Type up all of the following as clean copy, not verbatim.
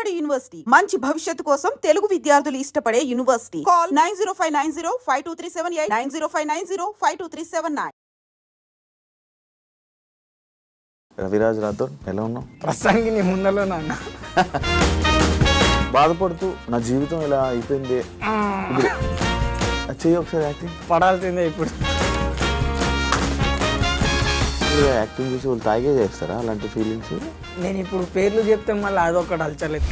Vijayawada university మంచి భవిష్యత్తు కోసం తెలుగు విద్యార్థులు ఇష్టపడే యూనివర్సిటీ. కాల్ 9059052378 9059052379. రవిరాజ్ రాథోడ్, ఎలా ఉన్నావు? ప్రస్తుతానికి నీ ముందలో నాన్న బాధపడుతూ నా జీవితం ఇలా అయిపోయింది చెయ్యి ఒకసారి యాక్టింగ్. పడాల్సిందే ఇప్పుడు. యాక్టింగ్ చేసి వాళ్ళు తాగే చేస్తారా అలాంటి ఫీలింగ్స్? నేను ఇప్పుడు పేర్లు చెప్తే మళ్ళీ అదొకటి అలచలేదు.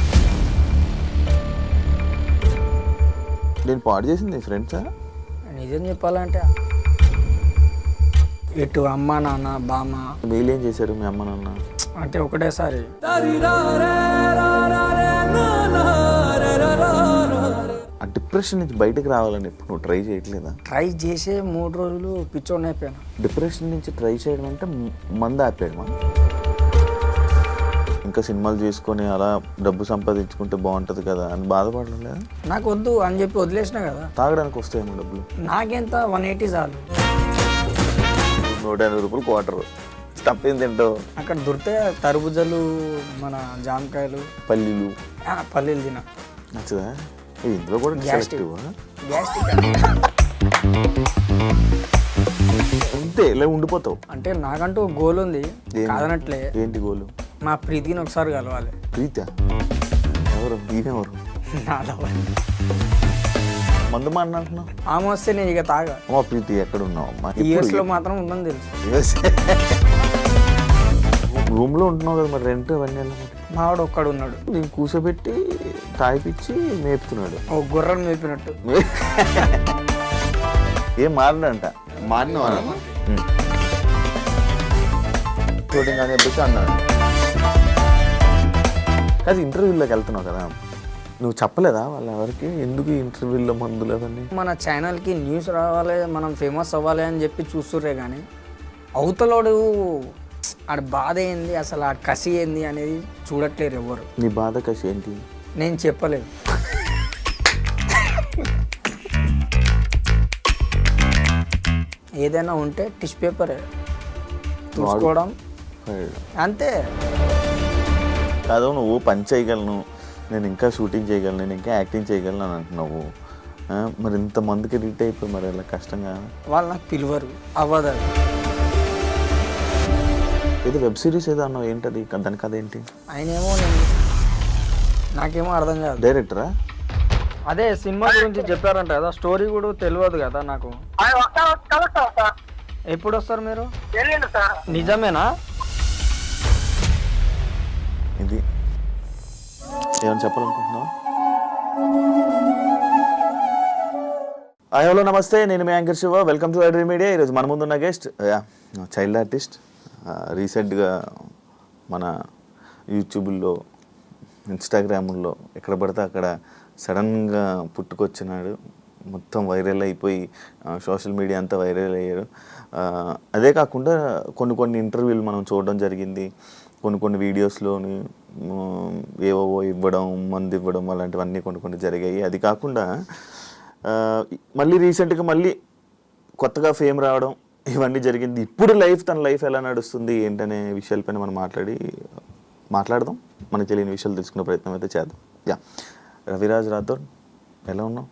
నేను పాడు చేసింది ఫ్రెండ్సా? నిజం చెప్పాలంటే ఇటు అమ్మ నాన్న బామ్మ వీళ్ళేం చేశారు మీ అమ్మ నాన్న? అంటే ఒకటేసారి ఆ డిప్రెషన్ నుంచి బయటకు రావాలని ఇప్పుడు నువ్వు ట్రై చేయట్లేదా? ట్రై చేసే 3 రోజులు పిచ్చోడిని అయిపోయాను. డిప్రెషన్ నుంచి ట్రై చేయడం అంటే మందు ఆపేయడమా? ఇంకా సినిమాలు చేసుకొని అలా డబ్బు సంపాదించుకుంటే బాగుంటుంది కదా అని బాధపడడం లేదా? నాకు వద్దు అని చెప్పి వదిలేసిన కదా. తాగడానికి వస్తాయేమో డబ్బులు? నాకెంత 180 చాలు. 180 రూపాయలు క్వార్టర్ తప్పేం తింటావు? అక్కడ దొరికితే తరబుజలు, మన జామకాయలు, పల్లీలు. పల్లీలు తిన నచ్చదా? ఇందులో కూడా గ్యాస్ట్రిక్ అంతే ఇలా ఉండిపోతావు. అంటే నాకంటూ గోల్ ఉంది కాదనట్లే. ఏంటి గోలు? మా ప్రీతిని ఒకసారి కలవాలి. ప్రీత ఎవరు? ఈయనెవరు? నా లవర్. మందు మా అంటున్నావు? ఆమె వస్తే నేను ఇక తాగా. అమ్మా ప్రీతి ఎక్కడ ఉన్నావు? US లో మాత్రం ఉందని తెలుసు. రూమ్ లో ఉంటున్నావు కదా, మరి రెంట్ అవన్నీ మావాడు ఒక్కడు ఉన్నాడు. నేను కూర్చోబెట్టి తాగిపిచ్చి మేపుతున్నాడు. ఓ గుర్రను మేపినట్టు. ఏం మారడంట? మారిన షూటింగ్ అని చెప్పేసి అన్నాడు. కాదు ఇంటర్వ్యూలోకి వెళ్తున్నావు కదా, నువ్వు చెప్పలేదా వాళ్ళ ఎవరికి ఎందుకు ఇంటర్వ్యూలో మందులు అవన్నీ? మన ఛానల్కి న్యూస్ రావాలి, మనం ఫేమస్ అవ్వాలి అని చెప్పి చూస్తుర్రే కానీ అవతలోడు ఆడ బాధ ఏంది, అసలు ఆ కసి ఏంది అనేది చూడట్లేరు ఎవరు. నీ బాధ కసి ఏంటి? నేను చెప్పలేదు. ఏదైనా ఉంటే టిష్యూ పేపర్ చూసుకోవడం అంతే. కాదు నువ్వు పని చేయగలను, నేను ఇంకా షూటింగ్ చేయగలను, నేను ఇంకా యాక్టింగ్ చేయగలను అని అంటున్నావు. మరి ఇంతమందికి రీట్ అయిపోయి మరి ఇలా కష్టంగా వాళ్ళు నాకు పిలువరు అవ్వదు. ఏదో వెబ్ సిరీస్ ఏదో అన్నావు, ఏంటది? దాని కథ ఏంటి? ఆయనేమో నాకేమో అర్థం కాదు. డైరెక్టరా? అదే సినిమా గురించి చెప్పారంట కదా, స్టోరీ కూడా తెలియదు కదా నాకు. ఎప్పుడు వస్తారు మీరు? నిజమేనా? ఇది ఏమని చెప్పాలనుకుంటున్నావు? హలో నమస్తే, నేను మీ anchor Shiva. Welcome to Dream Media. ఈరోజు మన ముందున్న గెస్ట్ చైల్డ్ ఆర్టిస్ట్. రీసెంట్గా మన యూట్యూబ్లో, ఇన్స్టాగ్రాముల్లో ఎక్కడ పడితే అక్కడ సడన్గా పుట్టుకొచ్చినాడు. మొత్తం వైరల్ అయిపోయి సోషల్ మీడియా అంతా వైరల్ అయ్యాడు. అదే కాకుండా కొన్ని ఇంటర్వ్యూలు మనం చూడడం జరిగింది. కొన్ని వీడియోస్లోని ఏవో ఇవ్వడం, మందు ఇవ్వడం అలాంటివన్నీ కొన్ని జరిగాయి. అది కాకుండా మళ్ళీ రీసెంట్గా మళ్ళీ కొత్తగా ఫేమ్ రావడం ఇవన్నీ జరిగింది. ఇప్పుడు తన లైఫ్ ఎలా నడుస్తుంది ఏంటనే విషయాలపైన మనం మాట్లాడదాం. మనకు తెలియని విషయాలు తెలుసుకునే ప్రయత్నం అయితే చేద్దాం. రవిరాజ్ రాథోడ్, ఎలా ఉన్నావు?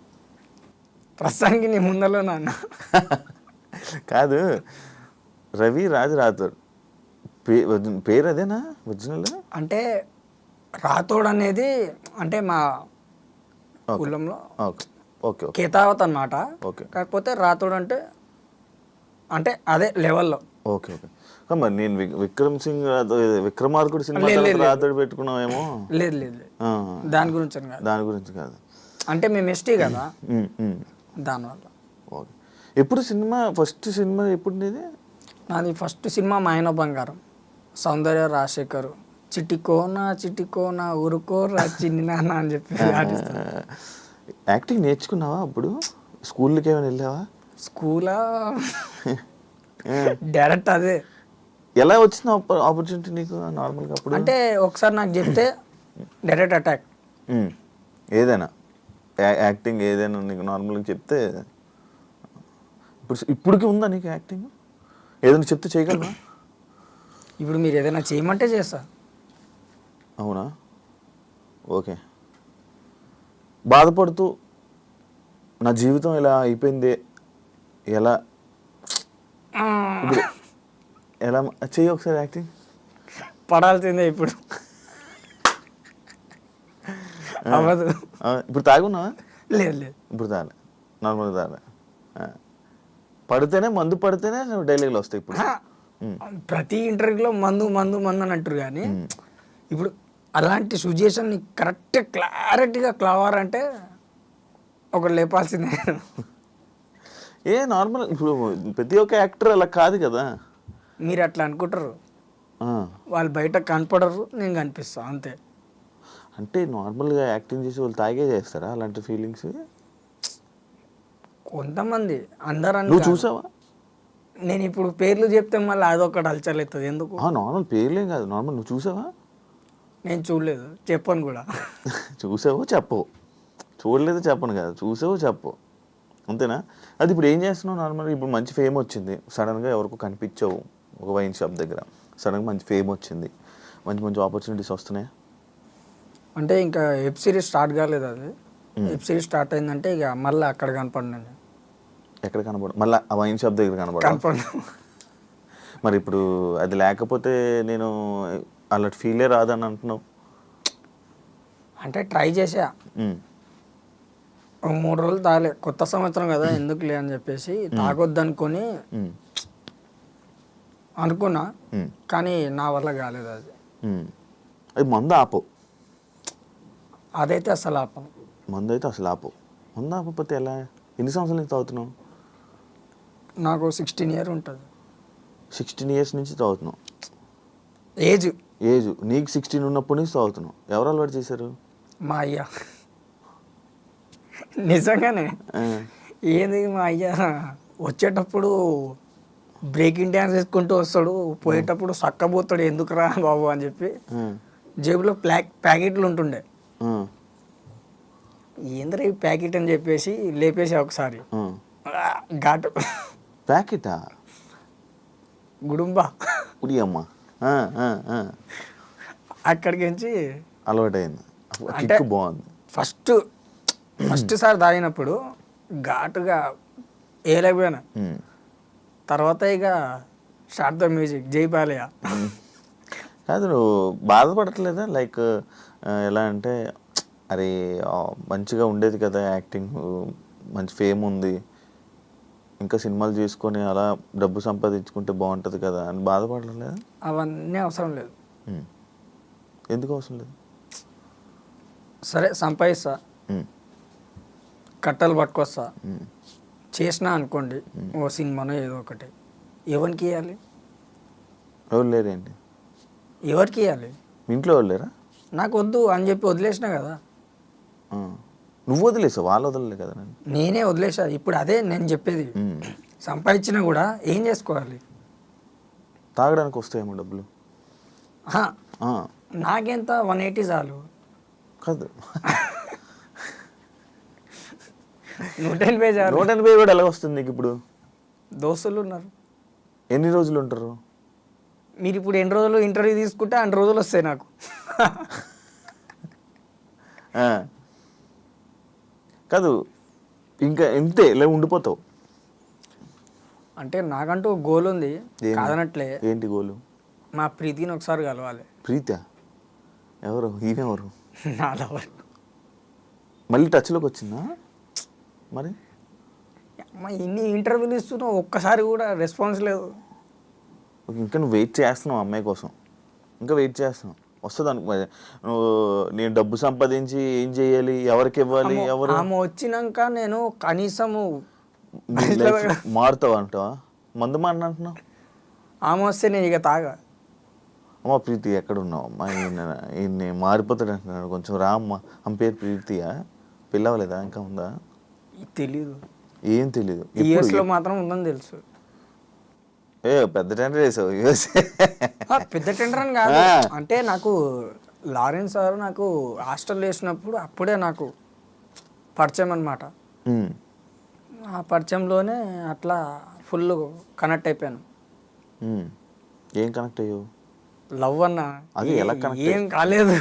ప్రస్తుతానికి నీ ముందలో నాన్న. కాదు, రవిరాజ్ రాథోడ్ పేరు అదేనా ఒరిజినల్? అంటే రాథోడ్ అనేది అంటే మా కులంలో ఓకే కేతావత్ అన్నమాట. ఓకే, కాకపోతే రాథోడ్ అంటే అదే లెవెల్లో. ఓకే. మరి నేను విక్రమార్కుడు సినిమా రాథోడ్ పెట్టుకున్నావేమో. లేదు దాని గురించి కాదు. అంటే మేము ఎస్టీ కదా, దానివల్ల. ఓకే. ఎప్పుడు ఫస్ట్ సినిమా ఎప్పుడు నీది? నాది ఫస్ట్ సినిమా మాయన బంగారం, సౌందర్య రాజశేఖర్. చిటికోనా ఊరుకోరా చిన్ని నాన్న అని చెప్పి యాక్టింగ్ నేర్చుకున్నావా అప్పుడు? స్కూల్కి ఏమైనా వెళ్ళావా? స్కూలా డైరెక్ట్ అదే. ఎలా వచ్చింది ఆపర్చునిటీ నీకు నార్మల్గా అప్పుడు? అంటే ఒకసారి నాకు చెప్తే డైరెక్ట్ అటాక్. ఏదైనా యాక్టింగ్ ఏదైనా నీకు నార్మల్గా చెప్తే ఇప్పటికి ఉందా నీకు యాక్టింగ్? ఏదైనా చెప్తే చేయగలవా? ఇప్పుడు మీరు ఏదైనా చేయమంటే చేస్తా. అవునా? ఓకే. బాధపడుతూ నా జీవితం ఇలా అయిపోయింది, ఎలా ఇప్పుడు ఎలా చెయ్యి ఒకసారి యాక్టింగ్. పడాల్సిందే ఇప్పుడు. అవ్వదు. ఇప్పుడు తాగున్నావా? లేదు లేదు. ఇప్పుడు తాగలే, నార్మల్గా తాగలే. పడితేనే మందు పడితేనే డైలాగులు వస్తాయి ఇప్పుడు. ప్రతి ఇంటర్వ్యూలో మందు మందు మందు అని అంటారు కానీ ఇప్పుడు అలాంటి సిచ్యుయేషన్ కరెక్ట్ క్లారిటీగా క్లవారంటే ఒకటి లేపాల్సిందే. నార్మల్ ఇప్పుడు ప్రతి ఒక్క యాక్టర్ అలా కాదు కదా. మీరు అట్లా అనుకుంటారు, వాళ్ళు బయట కనపడరు, నేను కనిపిస్తా అంతే. అంటే నార్మల్గా యాక్టింగ్ చేసి వాళ్ళు తాగే చేస్తారా అలాంటి ఫీలింగ్స్? కొంతమంది, అందరూ. నువ్వు చూసావా? నేను ఇప్పుడు పేర్లు చెప్తే మళ్ళీ అదొకటి అలచల్ అవుతుంది ఎందుకు. నార్మల్ పేర్లేం కాదు, నార్మల్ నువ్వు చూసావా? నేను చూడలేదు, చెప్పను కూడా. చూసావో చెప్పవు, చూడలేదు చెప్పను కదా, చూసావో చెప్పవు, అంతేనా? అది ఇప్పుడు ఏం చేస్తున్నావు నార్మల్గా? ఇప్పుడు మంచి ఫేమ్ వచ్చింది, సడన్గా ఎవరికో కనిపించావు ఒక వైన్ షాప్ దగ్గర, సడన్గా మంచి ఫేమ్ వచ్చింది, మంచి మంచి ఆపర్చునిటీస్ వస్తున్నాయి. అంటే ఇంకా వెబ్ సిరీస్ స్టార్ట్ కాలేదు, అది వెబ్ సిరీస్ స్టార్ట్ అయిందంటే ఇక మళ్ళీ అక్కడ కనపడినాను. ఎక్కడ కనపడు? మళ్ళీ ఆ వైన్ షాప్ దగ్గర కనపడు. మరి ఇప్పుడు అది లేకపోతే నేను అలాంటి ఫీలే రాదని అంటున్నావు. అంటే ట్రై చేసా, 3 రోజులు తాగలే, కొత్త సంవత్సరం కదా ఎందుకులే అని చెప్పేసి తాగొద్దు అనుకుని అనుకున్నా, కానీ నా వల్ల కాలేదు అది. అది మందు ఆపు, అదైతే అసలు ఆపం. మందు అయితే అసలు ఆపు. మందు ఆపకపోతే ఎలా? ఎన్ని సంవత్సరాల నుంచి తాగుతున్నావు? నాకు 16 years ఉంటుంది. 16 years నుంచి తాగుతున్నావు. ఏజ్ నీకు 16 ఉన్నప్పటి నుంచి తాగుతున్నావు. ఎవరు అలవాటు చేశారు? మా అయ్య. నిజంగానే. ఏంది మా అయ్య వచ్చేటప్పుడు బ్రేకింగ్ డ్యాన్స్ వేసుకుంటూ వస్తాడు, పోయేటప్పుడు సక్కపోతాడు, ఎందుకురా బాబు అని చెప్పి జేబులో ప్యాకెట్లు ఉంటుండే. ఏంద్రా ఈ ప్యాకెట్ అని చెప్పేసి లేపేసా ఒకసారి. ఘాటు ప్యాకెటా? గుడుంబా ఉడి అమ్మ. అక్కడికి నుంచి అలవాటైంది. అంటే బాగుంది. ఫస్ట్ సారి తాగినప్పుడు ఘాటుగా ఏలేకపోయాను. తర్వాత ఇక స్టార్ట్ ద మ్యూజిక్, జై బాలయ్య. కాదు, నువ్వు బాధపడట్లేదా? లైక్ ఎలా అంటే, అరే మంచిగా ఉండేది కదా యాక్టింగ్, మంచి ఫేమ్ ఉంది, ఇంకా సినిమాలు చేసుకొని అలా డబ్బు సంపాదించుకుంటే బాగుంటుంది కదా అని బాధపడలేదా? అవన్నీ అవసరం లేదు. ఎందుకు అవసరం లేదు? సరే సంపాదిస్తా, కట్టలు పట్టుకొస్తా, చేసినా అనుకోండి ఓ సినిమానో ఏదో ఒకటి, ఎవరికి ఇవ్వాలి? ఎవరు లేరేంటి? ఎవరికి ఇవ్వాలి? ఇంట్లో వాళ్ళు లేరా? నాకు వద్దు అని చెప్పి వదిలేసినా కదా. నువ్వు వదిలేసావు, వాళ్ళు వదలలే కదా. నేనే వదిలేసా. ఇప్పుడు అదే నేను చెప్పేది, సంపాదించినా కూడా ఏం చేసుకోవాలి? తాగడానికి వస్తాయేమో డబ్బులు. నాకెంత 180 చాలు. కాదు, 180 చాలు. 180 కూడా ఎలా వస్తుంది నీకు ఇప్పుడు? దోస్తులు ఉన్నారు. ఎన్ని రోజులు ఉంటారు మీరు? ఇప్పుడు ఎన్ని రోజులు ఇంటర్వ్యూ తీసుకుంటే అన్ని రోజులు వస్తాయి నాకు. కాదు, ఇంకా ఇంతే ఇలా ఉండిపోతావు. అంటే నాకంటూ గోల్ ఉంది, కాదనట్లే. ఏంటి గోలు? మా ప్రీతిని ఒకసారి కలవాలి. ప్రీతా? ఎవరు? ఈమెవరు? నా లవర్. మళ్ళీ టచ్లోకి వచ్చిందా? మరి అమ్మ ఇన్ని ఇంటర్వ్యూలు ఇస్తున్నావు, ఒక్కసారి కూడా రెస్పాన్స్ లేదు. ఇంకా నువ్వు వెయిట్ చేస్తున్నావు అమ్మాయి కోసం, ఇంకా వెయిట్ చేస్తున్నావు. వస్తుంది అనుకో. నువ్వు నేను డబ్బు సంపాదించి ఏం చేయాలి, ఎవరికి ఇవ్వాలి, ఎవరు? ఆమె వచ్చినాక నేను కనీసము మారుతావు అంటావా? మందు మాట అంటున్నావు. ఆమె వస్తే నేను ఇక తాగా. అమ్మ ప్రీతి ఎక్కడ ఉన్నావు అమ్మా? ఈయన మారిపోతాడు అంటున్నాడు, కొంచెం రా అమ్మ. అమ్మ పేరు ప్రీతియా? పిల్లవలేదా? ఇంకా ఉందా? తెలీదు. ఏం తెలీదు? యూఎస్లో మాత్రం ఉందని తెలుసు. పెద్ద టెండర్ వేసావు యూఎస్? పెద్ద టెండర్ అని కాదు, అంటే నాకు లారెన్స్ సార్ నాకు హాస్టల్ వేసినప్పుడు అప్పుడే నాకు పరిచయం అనమాట. ఆ పరిచయంలోనే అట్లా ఫుల్ కనెక్ట్ అయిపోయాను. ఏం కనెక్ట్ అయ్యావు? లవ్ అన్న అది ఎలా connect ఏం కాలేదు.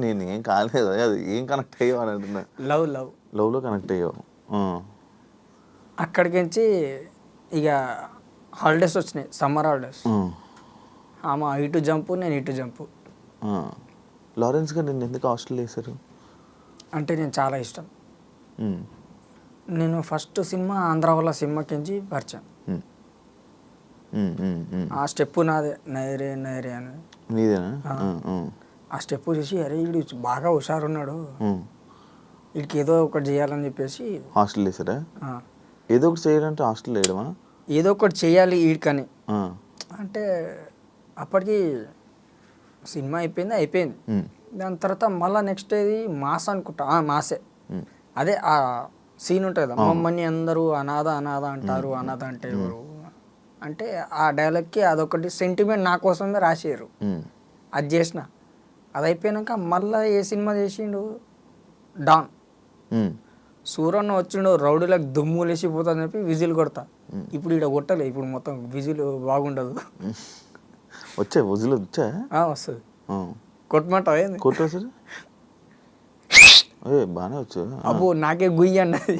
నేను ఏం కాలేదు, అది ఏం కనెక్ట్ అయ్యావు అని అంటున్నా. లవ్ లవ్లో కనెక్ట్ అయ్యావు. అక్కడికించి ఇక హాలిడేస్ వచ్చినాయి, సమ్మర్ హాలిడేస్. ఆమె ఇటు జంపు, నేను ఇటు జంపు. లారెన్స్ గారు నేను ఎందుకు హాస్టల్ వేశారు? అంటే నేను చాలా ఇష్టం. నేను ఫస్ట్ సినిమా ఆంధ్ర వాళ్ళ సినిమాకించి పరిచయం. ఆ స్టెప్ నాదే, నైరే నైరే అని. నీదేనా? ఆ స్టెప్ చూసి అరే వీడు బాగా హుషారున్నాడు, వీడికి ఏదో ఒకటి చేయాలని చెప్పేసి హాస్టల్ వేసారా? ఏదో ఒకటి చేయాలంటే హాస్టల్ వేయడమా? ఏదో ఒకటి చేయాలి వీడికని. అంటే అప్పటికి సినిమా అయిపోయింది. దాని తర్వాత మళ్ళీ నెక్స్ట్ ఏది మాస్ అనుకుంటా, మాసే. అదే ఆ సీన్ ఉంటుంది కదా, మమ్మల్ని అందరూ అనాథ అంటారు, అనాథ అంటే ఎవరు అంటే ఆ డైలాగ్కి అదొకటి సెంటిమెంట్ నా కోసమే రాసారు. అది చేసిన, అది అయిపోయాక మళ్ళీ ఏ సినిమా చేసిండు, డాన్. సూరన్న వచ్చిండు రౌడీలకు దుమ్ము లేచిపోతుందని చెప్పి విజిల్ కొడతా. ఇప్పుడు ఇక్కడ కొట్టలే, ఇప్పుడు మొత్తం విజిల్ బాగుండదు. వచ్చా విజిల్ వచ్చా? వస్తుంది, కొట్టమంటావా? కొట్టు సార్. అదే బాగానే వచ్చు. అబ్బో నాకే గుయ్యి అన్నది.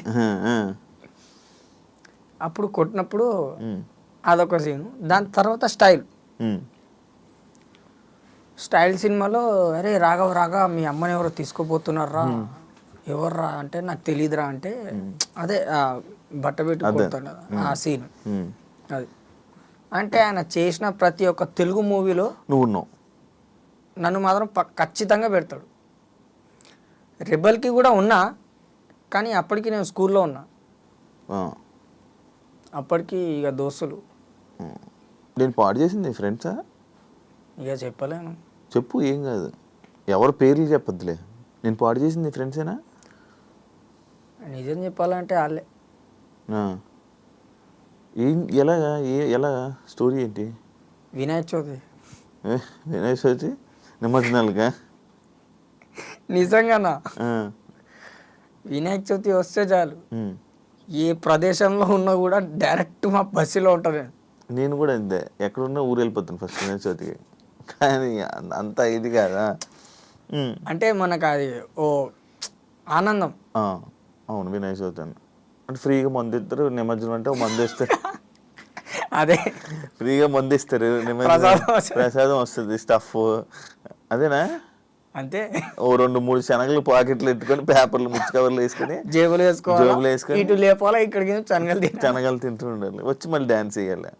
అప్పుడు కొట్టినప్పుడు అదొక సీను. దాని తర్వాత స్టైల్ సినిమాలో అరే రాగా మీ అమ్మని ఎవరో తీసుకోపోతున్నారా, ఎవర్రా అంటే నాకు తెలియదురా అంటే అదే బట్ట పెట్టి కొడతాడు కదా ఆ సీన్. అది అంటే ఆయన చేసిన ప్రతి ఒక్క తెలుగు మూవీలో నువ్వు ఉన్నావు, నన్ను మాత్రం ఖచ్చితంగా పెడతాడు. రెబల్కి కూడా ఉన్నా, కానీ అప్పటికి నేను స్కూల్లో ఉన్నా. అప్పటికి ఇక దోస్తులు. నేను పాడు చేసింది ఫ్రెండ్సా? ఇక చెప్పలేను. చెప్పు, ఏం కాదు, ఎవరి పేర్లు చెప్పొద్దులే. నేను పాడు చేసింది ఫ్రెండ్సేనా? నిజం చెప్పాలంటే వాళ్ళే. ఏం ఎలా స్టోరీ ఏంటి? వినాయక చవితి. వినాయక చవితి నిమజ్జనాలుగా? నిజంగానా? వినాయక చవితి వస్తే చాలు, ఏ ప్రదేశంలో ఉన్నా కూడా డైరెక్ట్ మా బస్సులో ఉంటాను. నేను కూడా అంతే, ఎక్కడున్నా ఊరు వెళ్ళిపోతాను ఫస్ట్ వినాయక చవితికి. కానీ అంత ఇది కాదా అంటే మనకు అది ఓ ఆనందం. అవును, వినాయక చవితి అంటే ఫ్రీగా మందు ఇస్తారు, నిమజ్జనం అంటే మందు ఇస్తారు. అదే ఫ్రీగా మందు ఇస్తారు, ప్రసాదం వస్తుంది, స్టఫ్ అదేనా? అంతే. ఓ 2-3 శనగలు పాకెట్లు ఎట్టుకొని పేపర్లు మిర్చి కవర్లు వేసుకొని జేబులు వేసుకొని ఇటు లేపాలా, ఇక్కడికి శనగలు తింటూ ఉండాలి, వచ్చి మళ్ళీ డాన్స్ చేయాలి.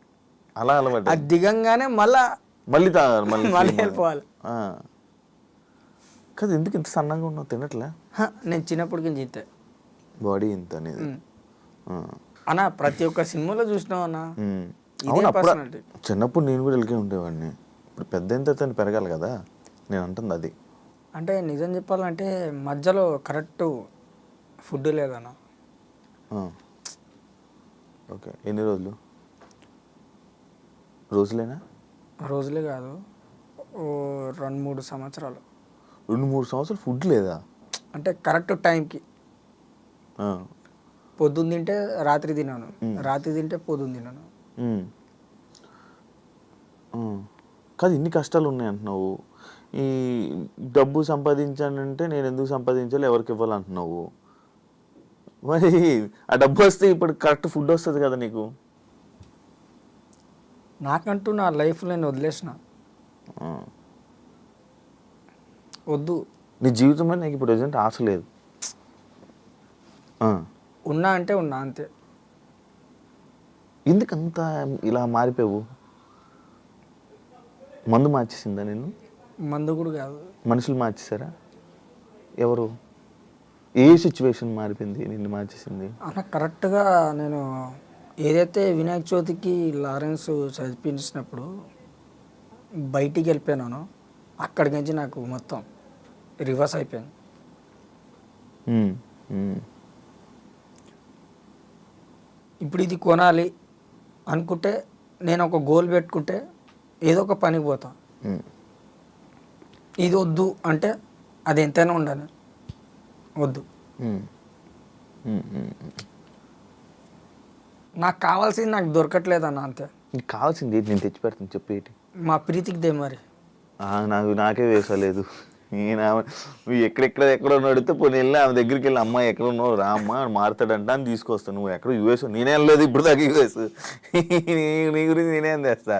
అలా అలవాటు. అది దిగంగానే మళ్ళీ తాగాలి, మళ్ళీ వెళ్ళిపోవాలి. కదా ఎందుకు ఇంత సన్నగా ఉన్నావు? తినట్లే? నేను చిన్నప్పటికి ఇంతే, బాడీ ఇంత అనేది అన్నా. ప్రతి ఒక్క సినిమాలో చూసినావు అన్నా. చిన్నప్పుడు నేను కూడా వెళ్ళి ఉండేవాడిని. ఇప్పుడు పెద్ద అయిన తర్వాత పెరగాలి కదా, నేను అంటుంది అది. అంటే నిజం చెప్పాలంటే మధ్యలో కరెక్ట్ ఫుడ్ లేదన్నా. ఓకే, ఎన్ని రోజులేనా? రోజులే కాదు, 2-3 సంవత్సరాలు. 2-3 సంవత్సరాలు ఫుడ్ లేదా? అంటే కరెక్ట్ టైంకి పొద్దున్న తింటే రాత్రి తిన్నాను, రాత్రి తింటే పొద్దున్న తిన్నాను. కాదు, ఇన్ని కష్టాలు ఉన్నాయి అంటున్నావు. ఈ డబ్బు సంపాదించానంటే నేను ఎందుకు సంపాదించాలి, ఎవరికి ఇవ్వాలంటున్నావు. మరి ఆ డబ్బు వస్తే ఇప్పుడు కరెక్ట్ ఫుడ్ వస్తుంది కదా నీకు. నాకంటూ నా లైఫ్ నేను వదిలేసిన, వద్దు. నీ జీవితంలో నాకు ఇప్పుడు ప్రజెంట్ ఆశ లేదు. ఉన్నా అంటే ఉన్నా అంతే. ఎందుకంత ఇలా మారిపోయావు? మందు మార్చేసిందా నేను? మందు కూడా కాదు, మనుషులు మార్చేసారా? ఎవరు? ఏ సిచ్యువేషన్ మారిపోయింది నిన్ను మార్చేసింది? అలా కరెక్ట్గా నేను ఏదైతే వినాయక చవితికి లారెన్స్ చదివించినప్పుడు బయటికి వెళ్ళిపోయినానో అక్కడికి నుంచి నాకు మొత్తం రివర్స్ అయిపోయింది. ఇప్పుడు ఇది కొనాలి అనుకుంటే, నేను ఒక గోల్ పెట్టుకుంటే ఏదో ఒక పనికి పోతా. ఇది వద్దు అంటే అది ఎంతైనా ఉండాలి, వద్దు. నాకు కావాల్సింది నాకు దొరకట్లేదన్న, అంతే. నీకు కావాల్సింది ఏంటి? నేను తెచ్చి పెడతాను, చెప్పు ఏంటి? మా ప్రీతికి దే మరి. నాకే వేసలేదు. నేను నువ్వు ఎక్కడో అడిగితే పోనీ వెళ్ళి ఆమె దగ్గరికి వెళ్ళి అమ్మ ఎక్కడ ఉన్నావు రా అమ్మ మారుతాడంట అని తీసుకొస్తాను. నువ్వు ఎక్కడ యూఎస్ నేనే వెళ్ళలేదు ఇప్పుడు దాకా యూఎస్. నీ గురించి నేనేం చేస్తా.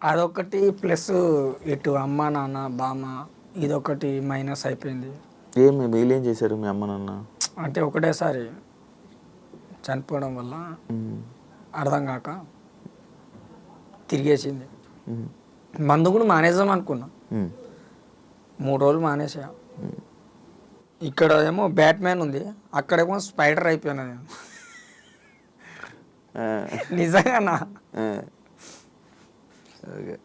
అదొకటి ప్లస్ ఇటు అమ్మ నాన్న బామ్మ ఇదొకటి మైనస్ అయిపోయింది. వీళ్ళేం చేశారు మీ అమ్మ నాన్న? అంటే ఒకటేసారి చనిపోవడం వల్ల అర్థం కాక తిరిగేసింది. మందు కూడా మానేద్దాం అనుకున్నా, 3 రోజులు మానేసా. ఇక్కడ ఏమో బ్యాట్మ్యాన్ ఉంది, అక్కడేమో స్పైడర్ అయిపోయాను నేను. నిజంగానా? ఓకే.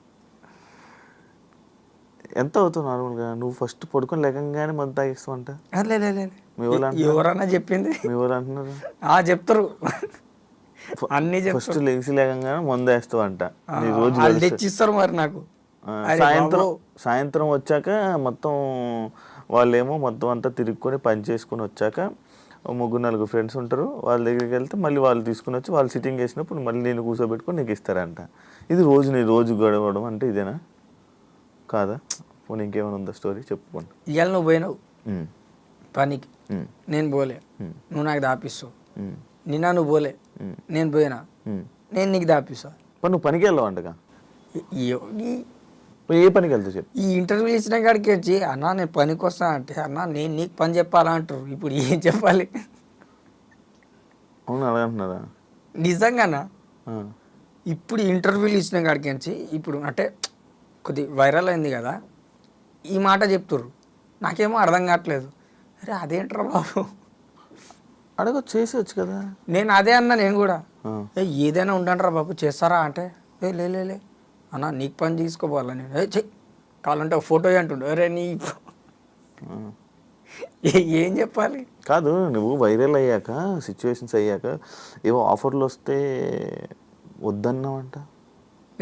ఎంత అవుతావు నార్మల్గా? నువ్వు ఫస్ట్ పడుకొని లేకంగానే మందు తాగిస్తావు అంట. ఎవరన్నా చెప్పింది? మీ ఊరు అంటున్నారు. చెప్తారు అన్ని ఫస్ట్ లెగిసి లేకంగానే మందు వేస్తావు అంట. రోజు తెచ్చిస్తారు మరి నాకు. సాయంత్రం వచ్చాక మొత్తం వాళ్ళేమో మొత్తం అంతా తిరుక్కొని పని చేసుకొని వచ్చాక 3-4 ఫ్రెండ్స్ ఉంటారు, వాళ్ళ దగ్గరికి వెళ్తే మళ్ళీ వాళ్ళు తీసుకుని వచ్చి వాళ్ళు సిట్టింగ్ వేసినప్పుడు మళ్ళీ నేను కూర్చోబెట్టుకొని నీకు ఇస్తారంట. ఇది రోజు గడవడం అంటే ఇదేనా కాదా? పోనీ ఇంకేమైనా ఉందా స్టోరీ చెప్పుకోండి. ఇవాళ నువ్వు పోయినావు పనికి, నేను పోలే, నువ్వు నాకు దాపిస్తావు. నిన్న నువ్వు పోలే, నేను పోయినా, నేను నీకు దాపిస్తా. నువ్వు పనికి వెళ్ళావు అంటగా? ఏ పనికి వెళ్తావు చెప్పు. ఈ ఇంటర్వ్యూ ఇచ్చిన కాడికి వచ్చి అన్నా నేను పనికి వస్తా అంటే అన్నా నేను నీకు పని చెప్పాలా అంటారు. ఇప్పుడు ఏం చెప్పాలి? అవును అలాగంటున్నారా? నిజంగానా? ఇప్పుడు ఇంటర్వ్యూలు ఇచ్చిన కాడికి వచ్చి ఇప్పుడు అంటే కొద్ది వైరల్ అయింది కదా, ఈ మాట చెప్తుర్రు. నాకేమో అర్థం కావట్లేదు. అరే అదేంట్రా బాబు, చేసేవచ్చు కదా. నేను అదే అన్నా, నేను కూడా ఏదైనా ఉండండిరా బాబు చేస్తారా అంటే లే అన్నా నీకు పని తీసుకోపోవాలా. నేను చెయ్యి కావాలంటే ఒక ఫోటో అంటుండు. అరే నీ ఏం చెప్పాలి? కాదు నువ్వు వైరల్ అయ్యాక సిచ్యువేషన్స్ అయ్యాక ఏవో ఆఫర్లు వస్తే వద్దన్నావంట.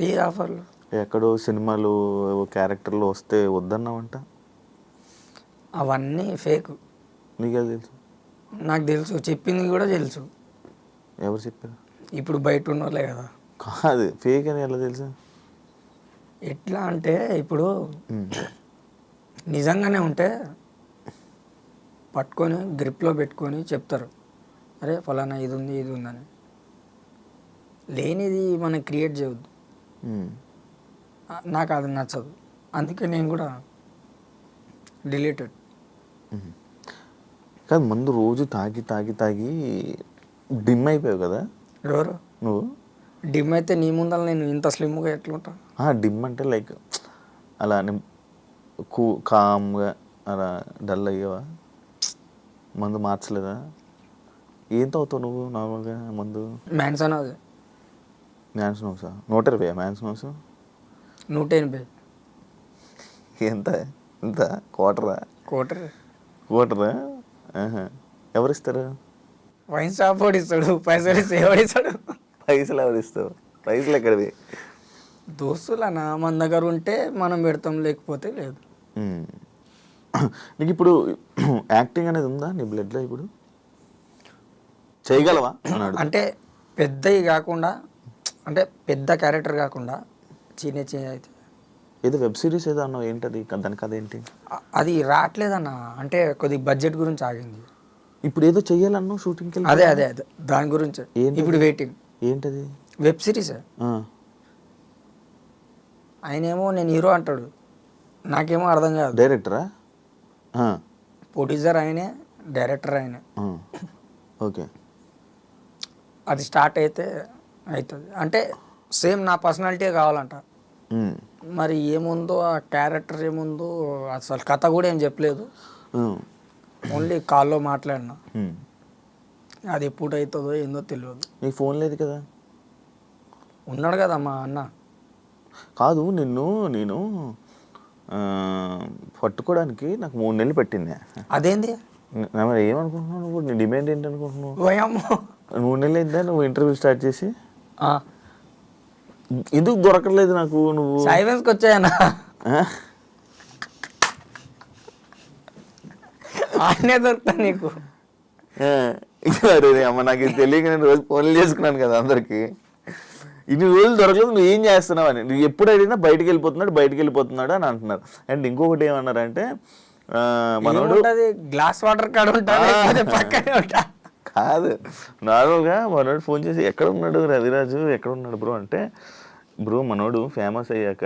ఏ ఆఫర్లు? ఎక్కడో సినిమాలు ఏవో క్యారెక్టర్లు వస్తే వద్దన్నావంట. అవన్నీ ఫేక్. నీకే తెలుసు? నాకు తెలుసు, చెప్పింది కూడా తెలుసు. ఎవరు చెప్పారు? ఇప్పుడు బయట ఉన్న వాళ్ళే కదా. కాదు ఫేక్ అని ఎలా తెలుసు? ఎట్లా అంటే ఇప్పుడు నిజంగానే ఉంటే పట్టుకొని గ్రిప్లో పెట్టుకొని చెప్తారు, అరే ఫలానా ఇది ఉందని. లేనిది మనం క్రియేట్ చేయవద్దు. నాకు అది నచ్చదు, అందుకే నేను కూడా డిలీటెడ్. కాదు మందు రోజు తాగి డిమ్ అయిపోయావు కదా. ఎవరు? నువ్వు డిమ్ అయితే నీ ముందర నేను ఇంత స్లిమ్గా ఎట్లుంటా? డిమ్ అంటే లైక్ అలా కామ్గా అలా డల్ అయ్యావా? మందు మార్చలేదా? ఏం తాగుతావు నువ్వు నార్మల్గా మందు? మ్యాన్సన్. అది మ్యాన్స్ నోసా? 120 man's nose? 180. ఎంత క్వార్టరా? క్వార్టరా? ఎవరిస్తారు? వైన్ షాప్ వాడు ఇస్తాడు, పైసలు ఎవడిస్తాడు? పైసలు ఎవరిస్తావు? పైసలు ఎక్కడివి? దోస్తులనా మన దగ్గర ఉంటే మనం పెడతాం, లేకపోతే లేదు. నీకు ఇప్పుడు యాక్టింగ్ అనేది ఉందా నీ బ్లడ్లో? ఇప్పుడు చేయగలవా? అంటే పెద్దవి కాకుండా, అంటే పెద్ద క్యారెక్టర్ కాకుండా చిన్న అయితే. ఏదో వెబ్ సిరీస్ ఏదో అన్నావు, ఏంటది? దాని కథ ఏంటి? అది రావట్లేదన్న, అంటే కొద్ది బడ్జెట్ గురించి ఆగింది. ఇప్పుడు ఏదో చెయ్యాలన్నావు షూటింగ్కి? అదే దాని గురించి ఇప్పుడు వెయిటింగ్. ఏంటది? Web series. ఆయనేమో నేను హీరో అంటాడు, నాకేమో అర్థం కాదు. డైరెక్టరా? ప్రొడ్యూసర్ ఆయనే, డైరెక్టర్ ఆయనే. ఓకే. అది స్టార్ట్ అయితే అవుతుంది. అంటే సేమ్ నా పర్సనాలిటీ కావాలంట. మరి ఏముందో ఆ క్యారెక్టర్ ఏముందో అసలు కథ కూడా ఏం చెప్పలేదు, ఓన్లీ కాల్లో మాట్లాడినా. అది ఎప్పుడు అవుతుందో ఏందో తెలియదు. నీకు ఫోన్ లేదు కదా? ఉన్నాడు కదా మా అన్న. కాదు నేను పట్టుకోవడానికి నాకు 3 నెలలు పట్టింది. అదేంది? ఏమనుకుంటున్నావు నువ్వు? నీ డిమాండ్ ఏంటి అనుకుంటున్నావు? 3 నెలలు అయిందా నువ్వు ఇంటర్వ్యూ స్టార్ట్ చేసి? ఎందుకు దొరకలేదు నాకు? నువ్వు సైలెన్స్కి వచ్చాయన్నా, ఆడనే దొరుకుతా నీకు. అమ్మ నాకు ఇది తెలియక నేను రోజు ఫోన్లు చేసుకున్నాను కదా అందరికి. ఇన్ని రోజులు దొరకలేదు, నువ్వు ఏం చేస్తున్నావు అని. నువ్వు ఎప్పుడు అడిగినా బయటికి వెళ్ళిపోతున్నాడు అని అంటున్నారు. అండ్ ఇంకొకటి ఏమన్నారంటే మనోడు గ్లాస్ వాటర్ కాడ ఉంటా పక్కనే ఉంటా కాదు, నార్మల్గా మనోడు ఫోన్ చేసి ఎక్కడ ఉన్నాడు రవిరాజు, ఎక్కడ ఉన్నాడు బ్రో అంటే, బ్రో మనోడు ఫేమస్ అయ్యాక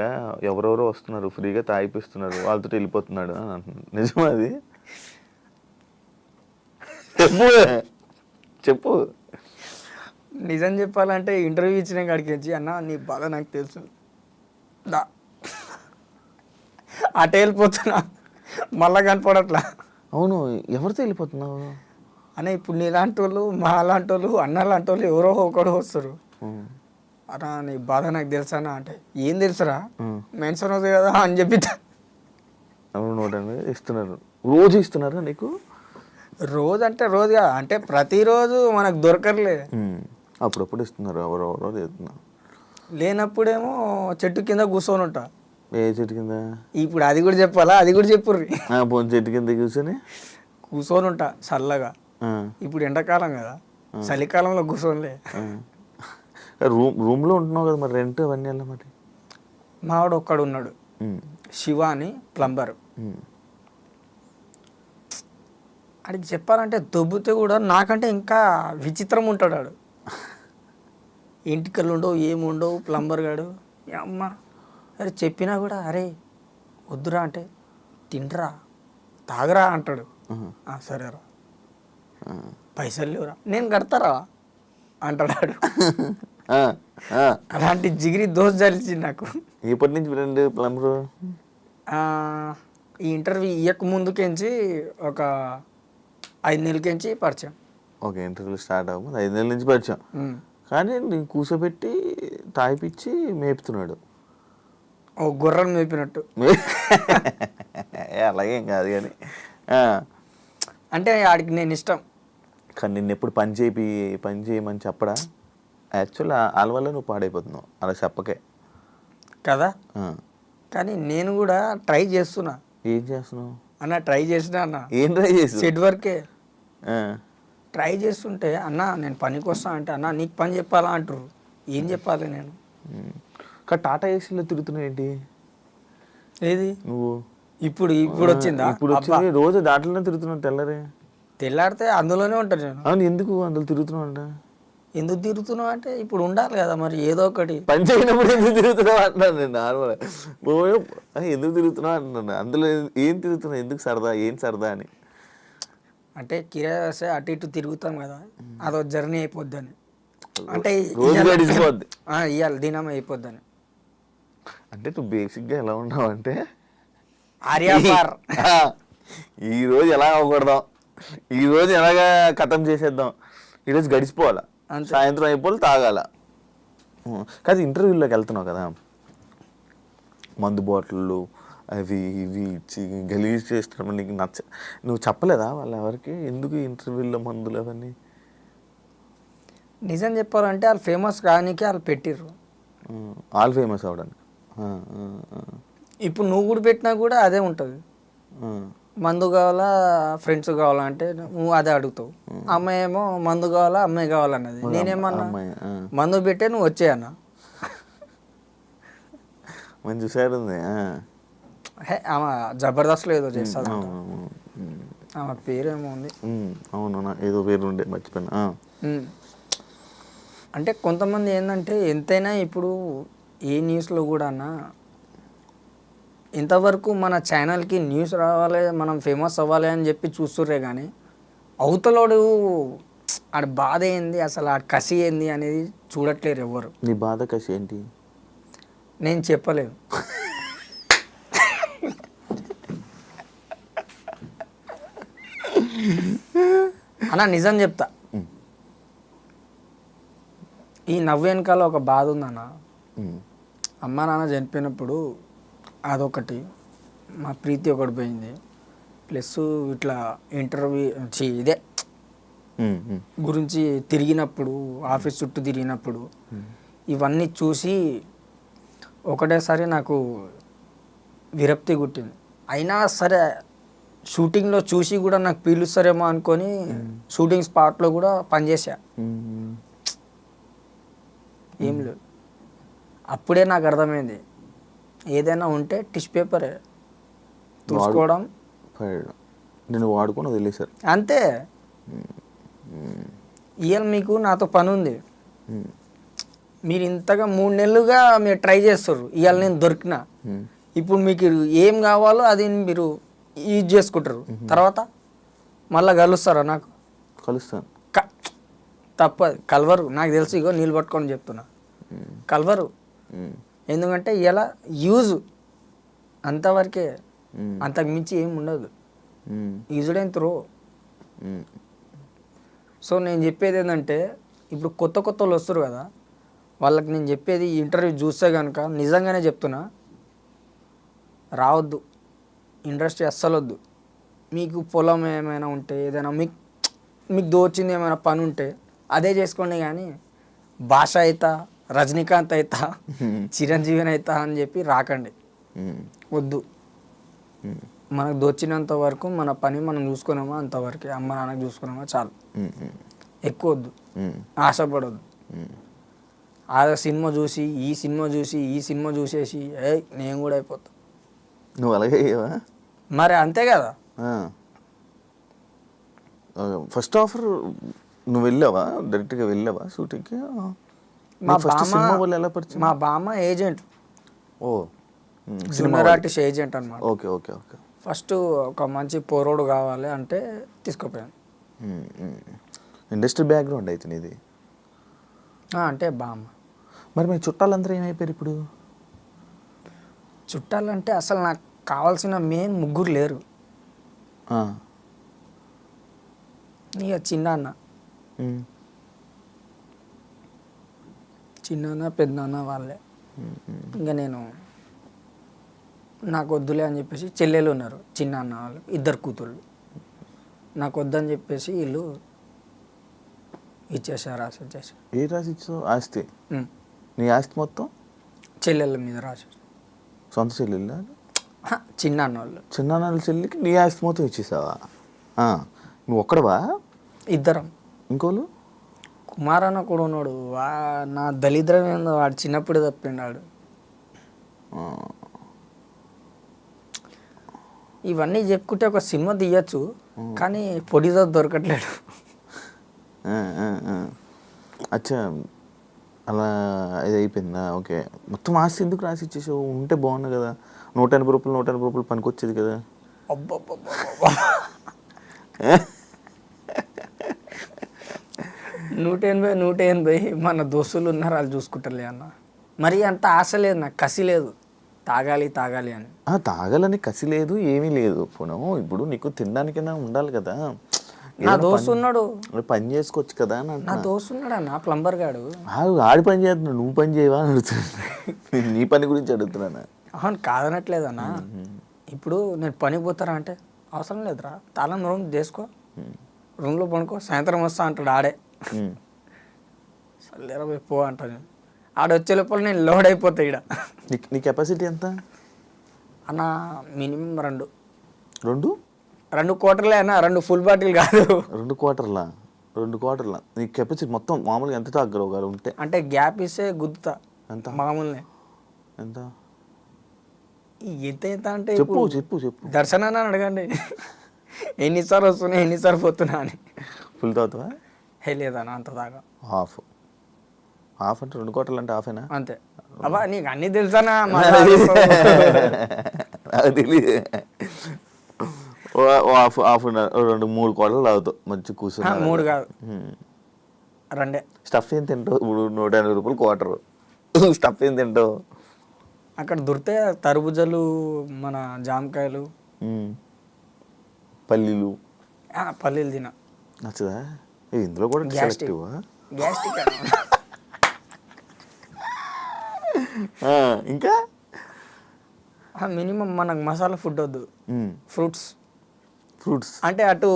ఎవరెవరో వస్తున్నారు ఫ్రీగా తాగిపిస్తున్నారు, వాళ్ళతో వెళ్ళిపోతున్నాడు అని అంటున్నాడు. నిజమా అది? చెప్పు. నిజం చెప్పాలంటే ఇంటర్వ్యూ ఇచ్చిన కాడికి వచ్చి అన్న నీ బాధ నాకు తెలుసు దా అటే వెళ్ళిపోతున్నా, మళ్ళా కనపడట్లా. అవును, ఎవరితో వెళ్ళిపోతున్నావు అన్న? ఇప్పుడు నీలాంటి వాళ్ళు, మా లాంటి వాళ్ళు, అన్న లాంటి వాళ్ళు ఎవరో ఒకడు వస్తారు. అన్నా నీ బాధ నాకు తెలుసా అన్న అంటే, ఏం తెలుసురా మెన్షన్ అవుతుంది కదా అని చెప్పి అవును ఇస్తున్నారు. రోజు ఇస్తున్నారా నీకు? రోజు అంటే రోజుగా అంటే ప్రతిరోజు మనకు దొరకర్లే, అప్పుడప్పుడు ఇస్తున్నారు, ఎవరెవరో చేస్తున్నారు. లేనప్పుడేమో చెట్టు కింద కూర్చొని ఉంటా. ఏ చెట్టు కింద? ఇప్పుడు అది కూడా చెప్పాలా? అది కూడా చెప్పుర్రి. చెట్టు కింద కూర్చొని ఉంటా చల్లగా. ఇప్పుడు ఎండాకాలం కదా, చలికాలంలో కూర్చోనిలే. రూమ్లో ఉంటున్నావు కదా, మరి రెంట్ అవన్నీ ఎలా మరి? మావాడు ఒక్కడు ఉన్నాడు, శివ అని ప్లంబర్. అడిగి చెప్పాలంటే దొబ్బితే కూడా నాకంటే ఇంకా విచిత్రం ఉంటాడు వాడు. ఇంటికల్లు ఉండవు, ఏముండవు ప్లంబర్ గాడు. అమ్మ అరే చెప్పినా కూడా అరే వద్దురా అంటే, తిండ్రా తాగరా అంటాడు. సరేరా, పైసలు లేవురా నేను కడతారా అంటాడు. అలాంటి జిగిరి దోశ జరిచింది నాకు. ఎప్పటి నుంచి ఫ్రెండ్ ప్లంబర్? ఈ ఇంటర్వ్యూ ఇయ్యక ముందుకెంచి ఒక 5 నెలలకించి పరిచయం. ఓకే, ఇంటర్వ్యూ స్టార్ట్ అవ్వదు 5 నెలల నుంచి పరిచయం. కానీ నేను కూర్చోబెట్టి తాగిపిచ్చి మేపుతున్నాడు. ఓ గుర్రం మేపినట్టు. అలాగేం కాదు కానీ అంటే ఆడికి నేను ఇష్టం. కానీ నిన్ను ఎప్పుడు పని చేయమని చెప్పడా? యాక్చువల్లీ వాళ్ళ వల్ల నువ్వు పాడైపోతున్నావు, అలా చెప్పకే కదా. కానీ నేను కూడా ట్రై చేస్తున్నా. ఏం చేస్తున్నావు అన్న? ట్రై చేసినా అన్న. ఏం ట్రై చేసి? సెట్ వర్కే ట్రై చేస్తుంటే, అన్న నేను పనికి వస్తా అంటే, అన్న నీకు పని చెప్పాలా అంటారు. ఏం చెప్పాలి నేను? టాటా ఏసీలో తిరుగుతున్నావు ఏంటి? ఏది నువ్వు? ఇప్పుడు వచ్చిందా? ఇప్పుడు వచ్చింది. రోజు దాంట్లోనే తిరుగుతున్నావు. తెల్లారితే అందులోనే ఉంటాను నేను. అవును, ఎందుకు అందులో తిరుగుతున్నావు అంట? ఎందుకు తిరుగుతున్నావు అంటే, ఇప్పుడు ఉండాలి కదా మరి ఏదో ఒకటి. పని చేయనప్పుడు ఎందుకు తిరుగుతున్నావు అంటున్నాను నేను. నార్మల్ ఎందుకు తిరుగుతున్నావు అంటున్నాను. అందులో ఏం తిరుగుతున్నావు, ఎందుకు సరదా, ఏం సరదా అని. అంటే కిరాయి వస్తే అటు ఇటు తిరుగుతాం కదా, అదో జర్నీ అయిపోద్దని. అంటే గడిచిపోద్ది, ఇవాళ దినం అయిపోద్దని. అంటే నువ్వు బేసిక్గా ఎలా ఉన్నావు అంటే, ఆర్యాపార్ ఈరోజు ఎలా అవ్వకూడదాం, ఈరోజు ఎలాగా కథం చేసేద్దాం, ఈరోజు గడిచిపోవాలా, సాయంత్రం అయిపోవాలి తాగాల. కాదు, ఇంటర్వ్యూలోకి వెళ్తున్నావు కదా, మందు బాటిళ్ళు అవి ఇవి ఇచ్చి గలీజ్ చేస్తున్నావు. నీకు నువ్వు చెప్పలేదా వాళ్ళు ఎవరికి ఎందుకు ఇంటర్వ్యూలో మందులు అవన్నీ? నిజం చెప్పాలంటే వాళ్ళు ఫేమస్ కానీకే వాళ్ళు పెట్టిర్రు. వాళ్ళు ఫేమస్ అవడానికి. ఇప్పుడు నువ్వు కూడా పెట్టినా కూడా అదే ఉంటుంది. మందు కావాలా, ఫ్రెండ్స్ కావాలా అంటే నువ్వు అదే అడుగుతావు. అమ్మాయి ఏమో మందు కావాలా, అమ్మాయి కావాలన్నది. నేనేమన్నా మందు పెట్టే నువ్వు వచ్చేయన్నా. మంచి సార్ ఉంది. ఆమె జబర్దస్త్లో ఏదో చేస్తుంది, ఆమె పేరేమో ఉంది. అవును, ఏదో పేరు ఉండే మర్చిపోయినా. అంటే కొంతమంది ఏంటంటే ఎంతైనా ఇప్పుడు ఏ న్యూస్లో కూడా అన్నా ఇంతవరకు మన ఛానల్కి న్యూస్ రావాలి, మనం ఫేమస్ అవ్వాలి అని చెప్పి చూస్తుర్రే కానీ అవతలోడు ఆడ బాధ ఏంది, అసలు ఆడ కసి ఏంది అనేది చూడట్లేరు ఎవరు. నీ బాధ కసి ఏంటి? నేను చెప్పలేను. అన్నా నిజం చెప్తా, ఈ నవ్వు వెనకాల ఒక బాధ ఉందన్న. అమ్మ నాన్న చనిపోయినప్పుడు అదొకటి, మా ప్రీతి ఒకటి పోయింది, ప్లస్ ఇట్లా ఇంటర్వ్యూ ఇదే గురించి తిరిగినప్పుడు, ఆఫీస్ చుట్టూ తిరిగినప్పుడు ఇవన్నీ చూసి ఒకటేసారి నాకు విరక్తి గుట్టింది. అయినా సరే షూటింగ్లో చూసి కూడా నాకు పీలుస్తారేమో అనుకొని షూటింగ్ స్పాట్లో కూడా పనిచేసా. ఏం లేదు, అప్పుడే నాకు అర్థమైంది ఏదైనా ఉంటే టిష్యూ పేపరే చూసుకోవడం నేను వాడుకొని వదిలేశారు. అంతే. ఇవాళ మీకు నాతో పని ఉంది, మీరు ఇంతగా 3 నెలలుగా మీరు ట్రై చేస్తారు, ఇవాళ నేను దొరికినా, ఇప్పుడు మీకు ఏం కావాలో అది మీరు యూజ్ చేసుకుంటారు, తర్వాత మళ్ళీ కలుస్తారా నాకు? కలుస్తాను. తప్పదు, కలవరు. నాకు తెలుసు, ఇగో నీళ్ళు పట్టుకొని చెప్తున్నా, కలవరు. ఎందుకంటే ఇలా యూజ్ అంతవరకే, అంతకు మించి ఏం ఉండదు. Used and throw. సో నేను చెప్పేది ఏంటంటే, ఇప్పుడు కొత్త వాళ్ళు వస్తారు కదా, వాళ్ళకి నేను చెప్పేది ఈ ఇంటర్వ్యూ చూస్తే కనుక నిజంగానే చెప్తున్నా, రావద్దు ఇండస్ట్రీ, అస్సలు వద్దు. మీకు పొలం ఏమైనా ఉంటే, ఏదైనా మీకు దోచింది ఏమైనా పని ఉంటే అదే చేసుకోండి, కానీ భాష అవుతా, రజనీకాంత్ అవుతా, చిరంజీవిని అవుతా అని చెప్పి రాకండి, వద్దు. మనకు దోచినంత వరకు మన పని మనం చూసుకున్నామా అంతవరకే, అమ్మ నాన్నకి చూసుకున్నామా చాలు, ఎక్కువ వద్దు, ఆశపడొద్దు. ఆ సినిమా చూసి ఈ సినిమా చూసి ఈ సినిమా చూసేసి నేను కూడా అయిపోతా. నువ్వు అలాగే మరి అంతే కదా. ఫస్ట్ ఆఫర్ నువ్వు వెళ్ళావా, డైరెక్ట్గా వెళ్ళావా షూటింగ్కి? మా బామ్మ ఏజెంట్, ఓ జూనియర్ ఆర్టిస్ట్ ఏజెంట్ అనమాట. Okay okay okay. ఫస్ట్ ఒక మంచి పోరోడు కావాలి అంటే తీసుకుపోయాను. ఇండస్ట్రీ బ్యాక్గ్రౌండ్ అయితే నీది అంటే బామ్మ. మరి మీ చుట్టాలందరూ ఏమైపోయారు ఇప్పుడు? చుట్టాలంటే అసలు నాకు కావాల్సిన మెయిన్ 3 లేరు. ఇక చిన్నాన్న, పెద్దనాన్న వాళ్ళే. ఇంకా నేను నాకు వద్దులే అని చెప్పేసి, చెల్లెలు ఉన్నారు చిన్నాన్న వాళ్ళు, 2 కూతుళ్ళు. నాకు వద్దని చెప్పేసి వీళ్ళు ఇచ్చేసారు, రాసి ఇచ్చేసారు. ఏ రాసి ఇచ్చావు? ఆస్తి? నీ ఆస్తి మొత్తం చెల్లెళ్ళ మీద రాసి. సొంత చెల్లెళ్ళ? చిన్నాన్న వాళ్ళు. చిన్నాన్న చెల్లికి నీ ఆస్తి మొత్తం ఇచ్చేసావా? నువ్వు ఒక్కడవా? 2. ఇంకోళ్ళు కుమారన్న కూడా ఉన్నాడు. నా దళిద్రం ఏందో, వాడు చిన్నప్పుడు తప్పిండాడు. ఇవన్నీ చెప్పుకుంటే ఒక సినిమా తీయచ్చు, కానీ పొడితో దొరకట్లేడు. అచ్చా, అలా ఇది అయిపోయిందా? ఓకే. మొత్తం ఆస్తి ఎందుకు రాసి ఇచ్చేసావు? ఉంటే బాగుంది కదా, 180 రూపాయలు పనికొచ్చేది కదా. 180 మన దోస్తులు ఉన్నారు, వాళ్ళు చూసుకుంటారులే అన్న. మరి అంత ఆశ లేదు నాకు, కసి లేదు, తాగాలి అని. తాగాలని కసి లేదు, ఏమీ లేదు. ఇప్పుడు నీకు తినడానికైనా ఉండాలి కదా. నా దోస్తు ఉన్నాడు, పని చేసుకోవచ్చు కదా. నా దోస్తు ఉన్నాడు అన్న, ప్లంబర్ గాడు. ఆడి పని చేస్తున్నాడు, నువ్వు పని చేయవా అని అడుగుతున్నా. నీ పని గురించి అడుగుతున్నాను. అవును, కాదనట్లేదన్న. ఇప్పుడు నేను పనికి పోతారా అంటే, అవసరం లేదురా, తాళం రూమ్ చేసుకో, రూమ్లో పనుకో, సాయంత్రం వస్తా అంటాడు ఆడే. సర్లేరా పో అంటా. నేను ఆడ వచ్చే లోపల నేను లోడ్ అయిపోతా. ఇక్కడ నీ కెపాసిటీ ఎంత అన్న? మినిమం 2 క్వార్టర్లే అన్న, 2 ఫుల్ బాటిల్ కాదు. 2 క్వార్టర్ల నీ కెపాసిటీ మొత్తం మామూలుగా ఎంత తాగలవు ఉంటే? అంటే గ్యాప్ ఇస్తే గుద్దుతా. ఎంత మామూలునే? ఎంత ఎంత అంటే చెప్పు. దర్శనాన్ని అడగండి, ఎన్నిసార్లు వస్తున్నా ఎన్నిసార్లు పోతున్నా అని. ఫుల్ తాగుతావా? లేదన్న, అంత దాకా. హాఫ్ అంటే 2 క్వార్టర్లు అంటే హాఫేనా? అంతే. అబ్బా నీకు అన్నీ తెలుసానా? తెలియదు. హాఫ్ 2-3 క్వార్టర్లు తాగుతావు మంచి కూర్చొని. 3 కాదు, 2. స్టఫ్ ఏం తింటావు? 180 రూపాయలు క్వార్టర్. స్టఫ్ ఏం తింటావు? అక్కడ దొరికితే తరబుజలు, మన జామకాయలు, పల్లీలు తిన. నచ్చదా? ఇందులో కూడా గ్యాస్ట్రిక్. ఇంకా మినిమం మనకు మసాలా ఫుడ్ వద్దు. ఫ్రూట్స్ అంటే అటు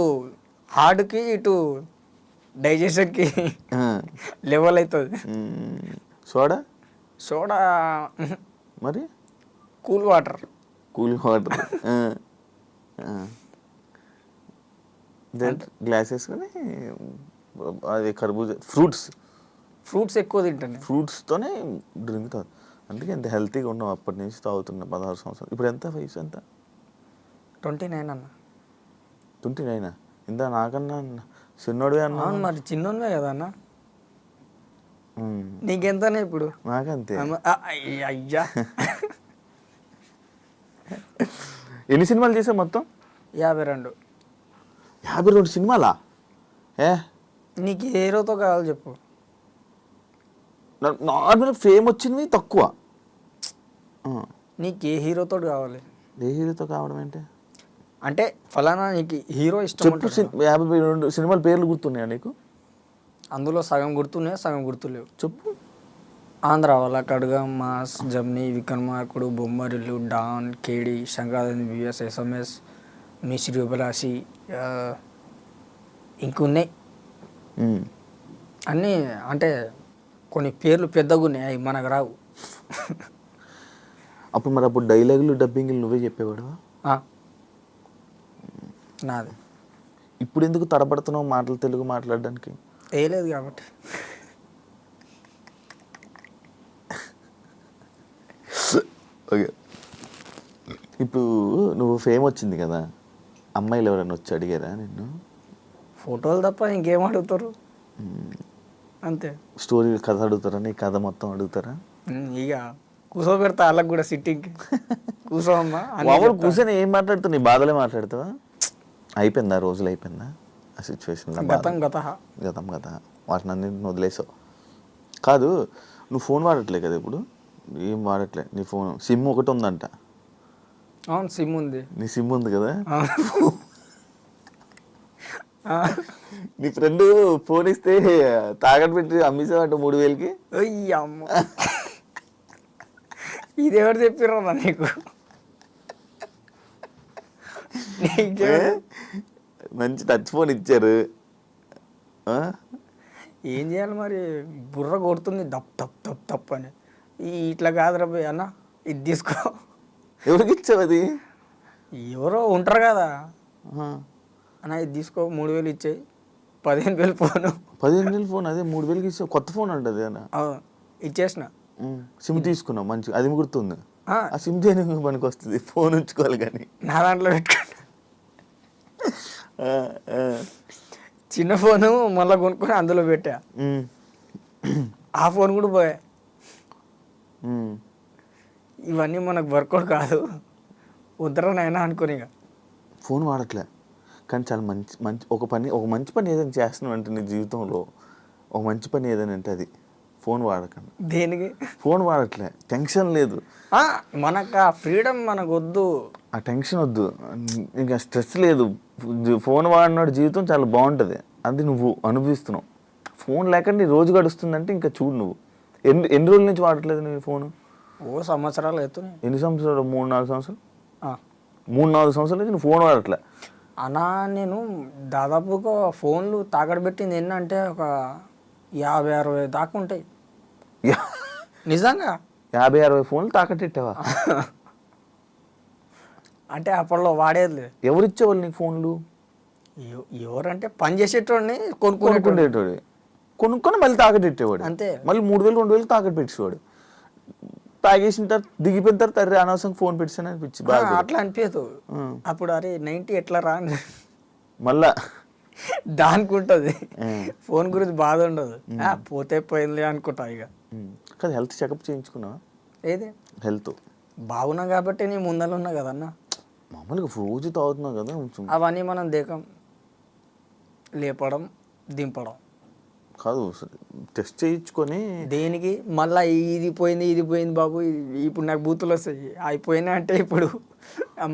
హార్డ్కి ఇటు డైజెషన్కి లెవెల్ అవుతుంది. సోడా మరి కూల్ వాటర్ గ్లాస్ వేసుకొని అది కర్బూజా ఫ్రూట్స్ ఎక్కువ తింటాను. ఫ్రూట్స్తోనే డ్రింక్ తాగు. అందుకే ఎంత హెల్తీగా ఉన్నావు అప్పటి నుంచి తాగుతున్నా 16 సంవత్సరాలు. ఇప్పుడు ఎంత వయసు ఎంత? 29 అన్న. 29 ఇందా నాకన్నా చిన్నోడివే అన్నా. అవును మరి చిన్నోన్వే కదా అన్న. నీకెంతనే ఇప్పుడు? నాకంతే. అయ్యా ఎన్ని సినిమాలు చేసావు మొత్తం? 52. 52 సినిమాలా? నీకు ఏ హీరోతో కావాలి చెప్పు. నార్మల్ ఫేమ్ వచ్చినవి తక్కువ. నీకు ఏ హీరోతో కావాలి? ఏ హీరోతో కావడం ఏంటి అంటే ఫలానా నీకు హీరో ఇష్టం చెప్పు. ఉంటుంది. 52 సినిమాల పేర్లు గుర్తున్నాయా నీకు? అందులో సగం గుర్తున్నాయి, సగం గుర్తులేవు. చెప్పు. ఆంధ్ర వాళ్ళ కడుగ, మాస్, జమ్ని, విక్రమార్కుడు, బొమ్మరిల్లు, డాన్, కేడి, శంకరాదండి, బిఎస్, ఎస్ఎంఎస్, మిశ్రీ ఉపరాశి, ఇంకున్నాయి అన్నీ. అంటే కొన్ని పేర్లు పెద్దగా ఉన్నాయి, అవి మనకు రావు. అప్పుడు మరి అప్పుడు డైలాగులు డబ్బింగ్లు నువ్వే చెప్పేవాడు? నాది. ఇప్పుడు ఎందుకు తడబడుతున్నావు మాటలు తెలుగు మాట్లాడడానికి? వేయలేదు కాబట్టి. ఓకే, ఇప్పుడు నువ్వు ఫేమ్ వచ్చింది కదా, అమ్మాయిలు ఎవరైనా వచ్చి అడిగారా నిన్ను? ఫోటోలు తప్ప ఇంకేం అడుగుతారు? అంతే. స్టోరీ కథ అడుగుతారా? నీ కథ మొత్తం అడుగుతారా? ఇక కూర్చోబెడతా వాళ్ళకి కూడా సిట్టింగ్కి. కూర్చోమ్మా మామూలు కూర్చొని ఏం మాట్లాడుతావు? నీ బాధలే మాట్లాడతావా? అయిపోయిందా రోజులు? అయిపోయిందా ఆ సిచ్యువేషన్? గతం గతం వాటిని అన్నింటిని వదిలేసావు. కాదు, నువ్వు ఫోన్ వాడట్లే కదా ఇప్పుడు? ఏం వాడట్లే. నీ ఫోన్ సిమ్ ఒకటి ఉందంట. అవును, సిమ్ ఉంది. నీ సిమ్ ఉంది కదా? నీ ఫ్రెండ్ ఫోన్ ఇస్తే తాకట్టు పెట్టి అమ్మేసావంట 3000కి. అమ్మ, ఇది ఎవరు చెప్పిర్రా నీకు? మంచి టచ్ ఫోన్ ఇచ్చారు. ఏం చేయాలి మరి? బుర్ర కొడుతుంది దప్ తప్ తప్ తప్ అని. ఇట్లా కాదురా పోయి అన్న, ఇది తీసుకో. ఎవరికి ఇచ్చావు అది? ఎవరో ఉంటారు కదా అన్న, ఇది తీసుకో, 3000 ఇచ్చాయి, 15,000 ఫోను. 15,000 ఫోన్? అదే 3000కి ఇచ్చావు. కొత్త ఫోన్ అంటది అన్న. ఇచ్చేసిన. సిమ్ తీసుకున్నావు మంచి, అది గుర్తుంది. ఆ సిమ్ దేనికి పనికి వస్తుంది? ఫోన్ ఉంచుకోవాలి కానీ. నా దాంట్లో పెట్టుకున్నా. చిన్న ఫోను మళ్ళీ కొనుక్కొని అందులో పెట్టా. ఆ ఫోన్ కూడా పోయా. ఇవన్నీ మనకు వర్కౌట్ కాదు, వద్దరనైనా అనుకుని ఇక ఫోన్ వాడట్లే. కానీ చాలా మంచి మంచి ఒక మంచి పని ఏదైనా చేస్తున్నావు అంటే నీ జీవితంలో ఒక మంచి పని ఏదైనా అంటే అది ఫోన్ వాడకండి. దేనికి? ఫోన్ వాడట్లే, టెన్షన్ లేదు మనకు. ఆ ఫ్రీడమ్ మనకు వద్దు, ఆ టెన్షన్ వద్దు, ఇంకా స్ట్రెస్ లేదు. ఫోన్ వాడినాడు జీవితం చాలా బాగుంటుంది, అది నువ్వు అనుభవిస్తున్నావు. ఫోన్ లేకుండా నీ రోజు గడుస్తుందంటే ఇంకా చూడు నువ్వు. ఎన్ని రోజుల నుంచి వాడట్లేదు నీ ఫోను? సంవత్సరాలు అవుతున్నాయి. ఎన్ని సంవత్సరాలు? 3-4 సంవత్సరాలు. 3-4 సంవత్సరాల నుంచి నువ్వు ఫోన్ వాడట్లే అన్నా. నేను దాదాపుగా ఫోన్లు తాకట్టు పెట్టింది ఏంటంటే ఒక 50-60 దాకా ఉంటాయి నిజంగా. 50-60 ఫోన్లు తాకట్టెట్టావా? అంటే అప్పట్లో వాడేది. ఎవరిచ్చేవాళ్ళు నీకు ఫోన్లు? ఎవరంటే పని చేసేటోడిని కొనుక్కునేటోడు, కొనుక్కొని మళ్ళీ తాకట్టెట్టేవాడు. అంతే. మళ్ళీ 3,000-2,000 తాకట్టు పెట్టేవాడు. తాగేసిన తర్వాత దిగిపోయిన తర్వాత అరే అనవసరం ఫోన్ పెట్టాను అనిపించి అట్లా అనిపించదు. అప్పుడు అరే 90 ఎట్లా రా మళ్ళా దానికి ఉంటుంది. ఫోన్ గురించి బాధ ఉండదు, పోతే పోయింది అనుకుంటా ఇక. కానీ హెల్త్ చెకప్ చేయించుకున్నావా? ఏది హెల్త్ బాగున్నా కాబట్టి నీ ముందర ఉన్నా కదన్న. మామూలుగా రోజు తాగుతున్నావు కదా. అవన్నీ మనం దేకం, లేపడం దింపడం కాదు, టెస్ట్ చేయించుకొని. దేనికి? మళ్ళీ ఇది పోయింది బాబు, ఇప్పుడు నాకు బూతులు వస్తాయి. అయిపోయినా అంటే ఇప్పుడు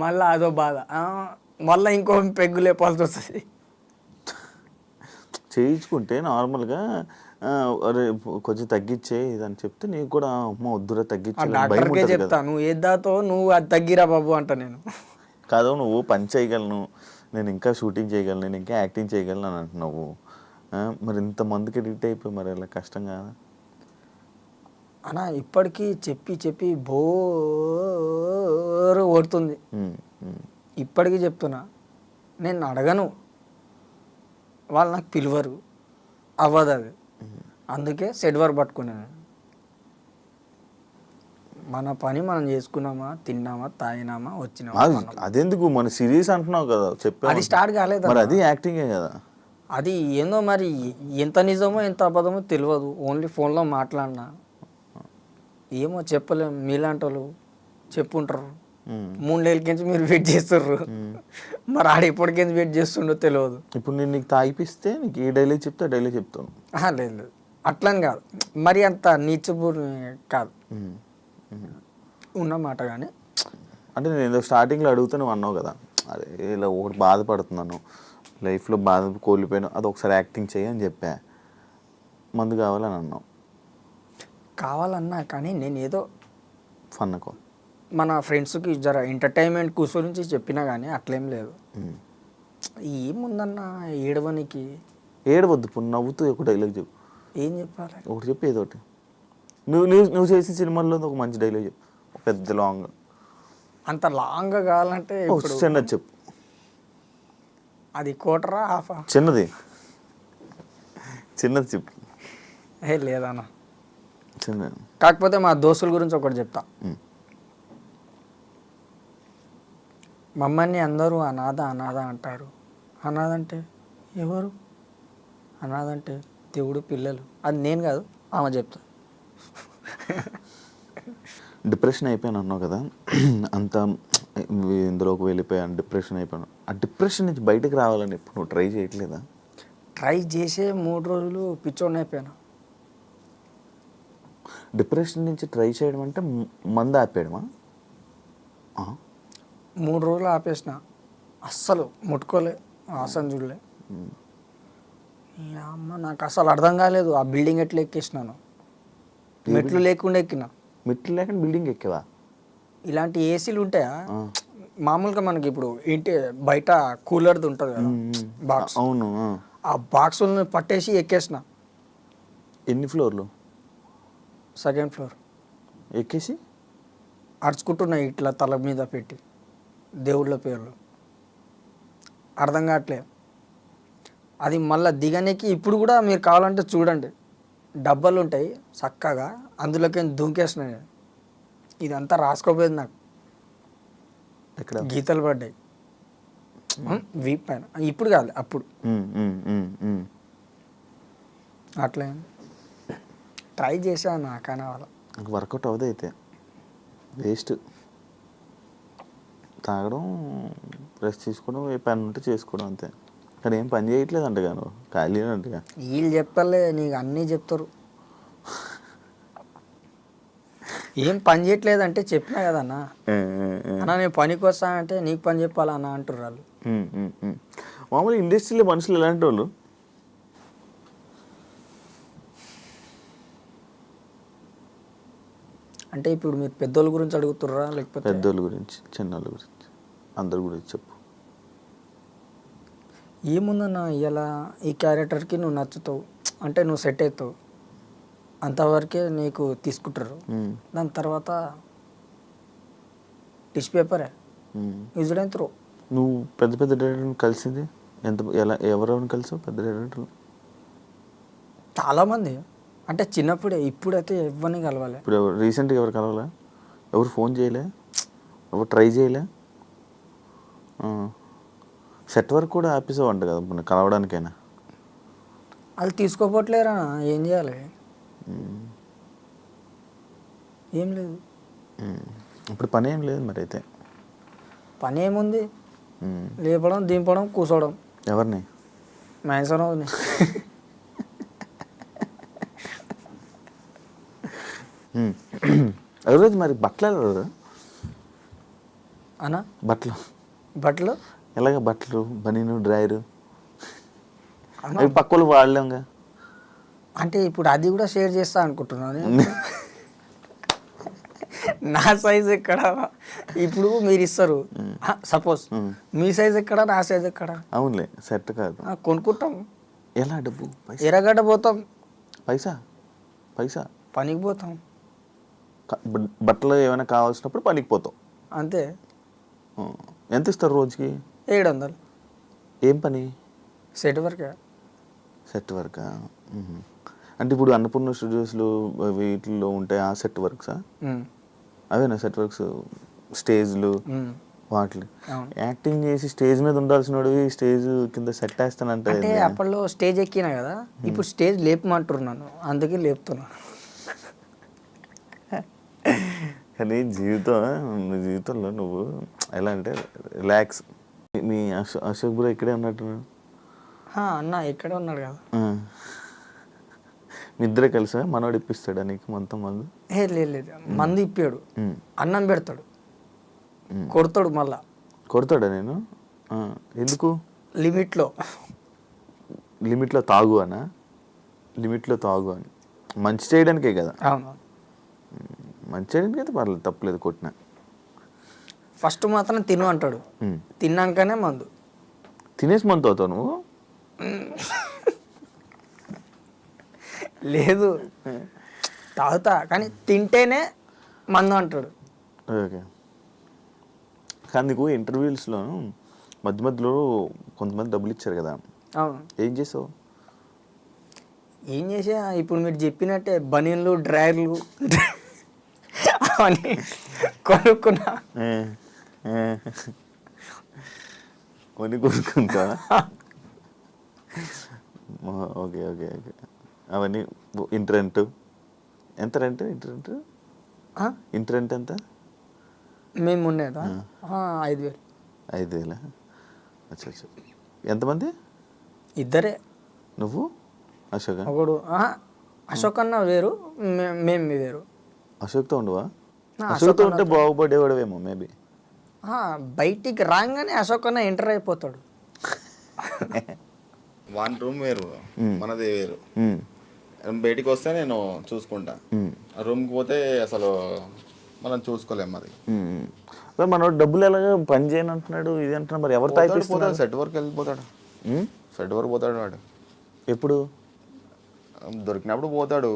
మళ్ళీ అదో బాధ, మళ్ళీ ఇంకో పెగ్గు లేపాల్సి వస్తుంది. చేయించుకుంటే నార్మల్గా అరే కొంచెం తగ్గించే ఇదని చెప్తే నీకు కూడా అమ్మ వద్దురా డాక్టర్కే చెప్తా, నువ్వు ఏదాతో నువ్వు అది తగ్గిరా బాబు అంట నేను. కాదు, నువ్వు పని చేయగలను, నేను ఇంకా షూటింగ్ చేయగలను, నేను ఇంకా యాక్టింగ్ చేయగలను అని అంటున్నావు. మరి ఇంతమందికి ఎడిక్ట్ అయిపోయి మరి అలా కష్టం కాదా అన్న? ఇప్పటికీ చెప్పి బోరు కొడుతుంది. ఇప్పటికీ చెప్తున్నా, నేను అడగను, వాళ్ళు నాకు పిలువరు, అవ్వదు అది. అందుకే సెట్ వర్క్ పట్టుకున్నాను. మన పని మనం చేసుకున్నామా, తిన్నామా, తాగినామా, వచ్చినామా, కొన్నామా. అదెందుకు మన సిరీస్ అంటున్నావు కదా చెప్పా అది స్టార్ట్ కాలేదు మరి అది యాక్టింగే కదా. అది ఏందో మరి ఎంత నిజమో ఎంత అబద్ధమో తెలియదు. ఓన్లీ ఫోన్లో మాట్లాడినా ఏమో చెప్పలేం. మీలాంటి వాళ్ళు చెప్పుంటారు. 3 నెలలకించి మీరు వెయిట్ చేస్తుర్రు, మరి ఆడ ఎప్పటికించి వెయిట్ చేస్తుండో తెలియదు. ఇప్పుడు నేను నీకు తాగిపిస్తే నీకు ఏ డైలీ చెప్తే డైలీ చెప్తాను. లేదు లేదు అట్లని కాదు, మరి అంత నీచపూర్ కాదు ఉన్నమాట. కానీ అంటే నేను ఏదో స్టార్టింగ్లో అడుగుతూ నువ్వు అన్నావు కదా, అరే ఇలా ఒకటి బాధపడుతున్నాను, లైఫ్లో బాధ కోల్పోయాను, అది ఒకసారి యాక్టింగ్ చేయి అని చెప్పా. మందు కావాలని అన్నావు. కావాలన్నా కానీ నేను ఏదో ఫన్నకో మన ఫ్రెండ్స్కి జర ఎంటర్టైన్మెంట్ కూర్చొని చెప్పినా కానీ అట్లేం లేదు. ఏముందన్న ఏడవనికి. ఏడవద్దు, ఇప్పుడు నవ్వుతూ ఒక డైలాగ్ చెప్పు. ఏం చెప్పాలి? ఒకటి చెప్పు, ఏదో ఒకటి. నువ్వు చేసిన సినిమాల్లో ఒక మంచి డైలాగ్ చెప్పు, పెద్ద లాంగ్. అంత లాంగ్ కావాలంటే ఇప్పుడు చిన్నది చెప్పు. అది కోటరా హాఫా? చిన్నది చెప్పు. లేదన్న చిన్నది. కాకపోతే మా దోస్తుల గురించి ఒకటి చెప్తా. మమ్మల్ని అందరూ అనాథ అనాథ అంటారు. అనాథ అంటే ఎవరు? అనాథ అంటే దేవుడు పిల్లలు. అది నేను కాదు, ఆమె చెప్తా. డిప్రెషన్ అయిపోయాను అన్నావు కదా, అంత ఇందులోకి వెళ్ళిపోయాను, డిప్రెషన్ అయిపోయాను. ఆ డిప్రెషన్ నుంచి బయటకు రావాలని ఇప్పుడు నువ్వు ట్రై చేయట్లేదా? ట్రై చేసే 3 రోజులు పిచ్చోడిని అయిపోయాను. డిప్రెషన్ నుంచి ట్రై చేయడం అంటే మందు ఆపేయడమా? 3 రోజులు ఆపేసిన, అస్సలు ముట్టుకోలే, ఆసన చూడలే. అమ్మ నాకు అసలు అర్థం కాలేదు. ఆ బిల్డింగ్ ఎట్లా ఎక్కేసినాను, మెట్లు లేకుండా ఎక్కినా. మెట్లు లేకుండా బిల్డింగ్ ఎక్కేవా? ఇలాంటి ఏసీలు ఉంటాయా? మామూలుగా మనకి ఇప్పుడు ఇంటి బయట కూలర్ది ఉంటుంది కదా బాక్స్, అవును. ఆ బాక్సులను పట్టేసి ఎక్కేసిన. ఎన్ని ఫ్లోర్లు? 2nd ఫ్లోర్ ఎక్కేసి అరుచుకుంటున్నాయి ఇట్లా తల మీద పెట్టి దేవుళ్ళ పేర్లు. అర్థం కావట్లే. అది మళ్ళీ దిగనికి ఇప్పుడు కూడా మీరు కావాలంటే చూడండి, డబ్బాలు ఉంటాయి చక్కగా, అందులోకి దుంకేసిన. ఇదంతా రాసుకోపోయేది నాకు. ఎక్కడ గీతలు పడ్డాయి వీప్ పైన. ఇప్పుడు కాదు, అప్పుడు. అట్లే ట్రై చేశాను, కానీ వాళ్ళ నాకు వర్కౌట్ అవ్వదు. అయితే వేస్ట్. తాగడం, రెస్ట్ తీసుకోవడం, ఏ పని ఉంటే చేసుకోవడం అంతే. కానీ ఏం పని చేయట్లేదు అంటగా, నువ్వు ఖాళీ అంటగా. వీళ్ళు చెప్పలే, నీకు అన్నీ చెప్తారు. ఏం పని చేయట్లేదు అంటే చెప్పినా కదన్నా, అన్న నేను పనికి వస్తా అంటే నీకు పని చెప్పాలన్నా అంటారు వాళ్ళు. మామూలు ఇండస్ట్రీలో మనుషులు ఎలాంటి వాళ్ళు? అంటే ఇప్పుడు మీరు పెద్దోళ్ళ గురించి అడుగుతుర్రా లేకపోతే? పెద్దోళ్ళ గురించి, చిన్నోళ్ళ గురించి, అందరి గురించి చెప్పు. ఏముందన్నా, ఇలా ఈ క్యారెక్టర్కి నువ్వు నచ్చుతావు అంటే నువ్వు సెట్ అవుతావు, అంతవరకే నీకు తీసుకుంటారు. దాని తర్వాత టిష్ పేపరే యూజ్డ్ అండ్ త్రో. నువ్వు పెద్ద పెద్ద డైరెక్టర్ని కలిసింది ఎలా, ఎవరెవరిని కలిసావు పెద్ద డైరెక్టర్లు? చాలామంది. అంటే చిన్నప్పుడే, ఇప్పుడైతే ఎవరిని కలవాలి. ఇప్పుడు రీసెంట్గా ఎవరు కలవాలా? ఎవరు ఫోన్ చేయలే? ఎవరు ట్రై చేయలే? సెట్ వర్క్ కూడా ఆపేసావు అంట కదా మన కలవడానికైనా. అది తీసుకోపోవట్లేరా, ఏం చేయాలి? ఏం లేదు. ఇప్పుడు పని ఏం లేదు మరి అయితే? పని ఏముంది, లేపడం, దింపడం, కూర్చోవడం. ఎవరిని? మ్యాన్సన్. ఎవరోజు మరి బట్టలు ఎవరు అన్నా? బట్టలు ఎలాగ? బట్టలు, బనీను, డ్రైరు పక్కలు వాడలేంగా. అంటే ఇప్పుడు అది కూడా షేర్ చేస్తా అనుకుంటున్నాను. నా సైజ్ ఎక్కడ? ఇప్పుడు మీరు ఇస్తారు, సపోజ్ మీ సైజ్ ఎక్కడ, నా సైజ్ ఎక్కడ? అవునులే, సెట్ కాదు. కొనుక్కుంటాం. ఎలా? డబ్బు, ఎర్రగడ్డ పోతాం, పైసా పనికి పోతాం. బట్టలు ఏమైనా కావాల్సినప్పుడు పనికి పోతాం అంతే. ఎంత ఇస్తారు రోజుకి? 700. ఏం పని? Set work. సెట్ వర్క్ అంటే ఇప్పుడు అన్నపూర్ణ స్టూడియోస్లో వీటిల్లో ఉంటాయి ఆ సెట్ వర్క్సా? అవేనా సెట్ వర్క్స్, స్టేజ్లు వాటిలు. అవును. యాక్టింగ్ చేసి స్టేజ్ మీద ఉండాల్సిన వాడు స్టేజ్ కింద సెట్ వేస్తానంటే అంటే అప్పట్లో స్టేజ్ ఎక్కినా కదా, ఇప్పుడు స్టేజ్ లేపమంటారు నన్ను, అందుకే లేపుతున్నా. కానీ నీ జీవితంలో నువ్వు ఎలా అంటే రిలాక్స్. మీ అశోక్ బ్రో ఇక్కడే ఉన్నట్టున్నాడు. అన్న ఇక్కడే ఉన్నాడు కదా. మీ ఇద్దరే కలిసా మనోడు ఇప్పిస్తాడా నీకు మొత్తం మందు? లేదు, మందు ఇప్పాడు, అన్నం పెడతాడు, కొడతాడు, మళ్ళా కొడతాడా? నేను ఎందుకు? లిమిట్లో తాగు అనా? లిమిట్లో తాగు అని మంచి చేయడానికే కదా. అవును, మంచి చేయడానికి అయితే పర్లేదు, తప్పలేదు కొట్టిన. ఫస్ట్ మాత్రం తిను అంటాడు, తిన్నాకనే మందు. తినేసి మందు అవుతావు నువ్వు? లేదు, తాగుతా కానీ తింటేనే మందు అంటాడు. ఓకే. కానీ నీకు ఇంటర్వ్యూస్లో మధ్య మధ్యలో కొంతమంది డబ్బులు ఇచ్చారు కదా, అవును. ఏం చేసావు? ఏం చేసా, ఇప్పుడు మీరు చెప్పినట్టే బనీన్లు, డ్రైర్లు అవన్నీ కొనుక్కున్నా. కొని కొనుక్కుంటా? Okay okay okay. అవన్నీ ఇంటరెంట్ ఎంత? రెంట్ ఇంటరెంట్ ఎంత? మేము ఉండేదా 5,000. 5,000? అచ్చా అచ్చా. ఎంతమంది? ఇద్దరే. నువ్వు అశోక్? ఒకడు అశోక్ అన్న వేరు, మేము వేరు. అశోక్తో ఉండవా? అశోక్తో ఉంటే బాగుపడేవాడవేమో మేబీ. బయటికి రాగానే అశోక్ అన్న ఎంటర్ అయిపోతాడు. వన్ రూమ్ వేరు, మనది వేరు. బయటికి వస్తే నేను చూసుకుంటా, రూమ్కి పోతే అసలు మనం చూసుకోలేం. మరి మనోడు డబ్బులు ఎలాగ పని చేయను అంటున్నాడు, ఇది అంటున్నాడు. మరి ఎవరు తాగిపోతాడు? సెట్ వరకు వెళ్ళిపోతాడు. సెట్ వరకు పోతాడు వాడు. ఎప్పుడు దొరికినప్పుడు పోతాడు,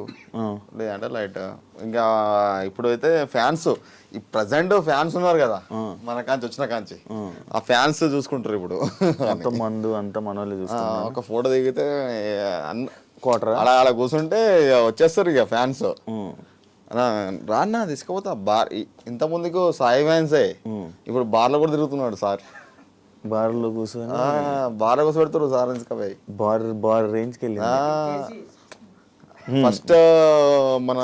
లేదంటే లైట్. ఇంకా ఇప్పుడు అయితే ఫ్యాన్స్, ఈ ప్రజెంట్ ఫ్యాన్స్ ఉన్నారు కదా మన కాంచి వచ్చిన కాంచి, ఆ ఫ్యాన్స్ చూసుకుంటారు ఇప్పుడు. అంత మందు అంత మనోళ్ళు చూసుకుంటారు. ఒక ఫోటో దిగితే అలా కూర్చుంటే వచ్చేస్తారు ఇక ఫ్యాన్స్. రాన్నా తీసుకుపోతా బార్. ఇంత ముందుకు సాయి ఫ్యాన్సే, ఇప్పుడు బార్లో కూడా తిరుగుతున్నాడు సార్. బార్లో కూర్చొని బార్లో కూర్చోబెడతారు సార్ తీసుకుపోయి. బార్ రేంజ్కి వెళ్ళి ఫస్ట్ మన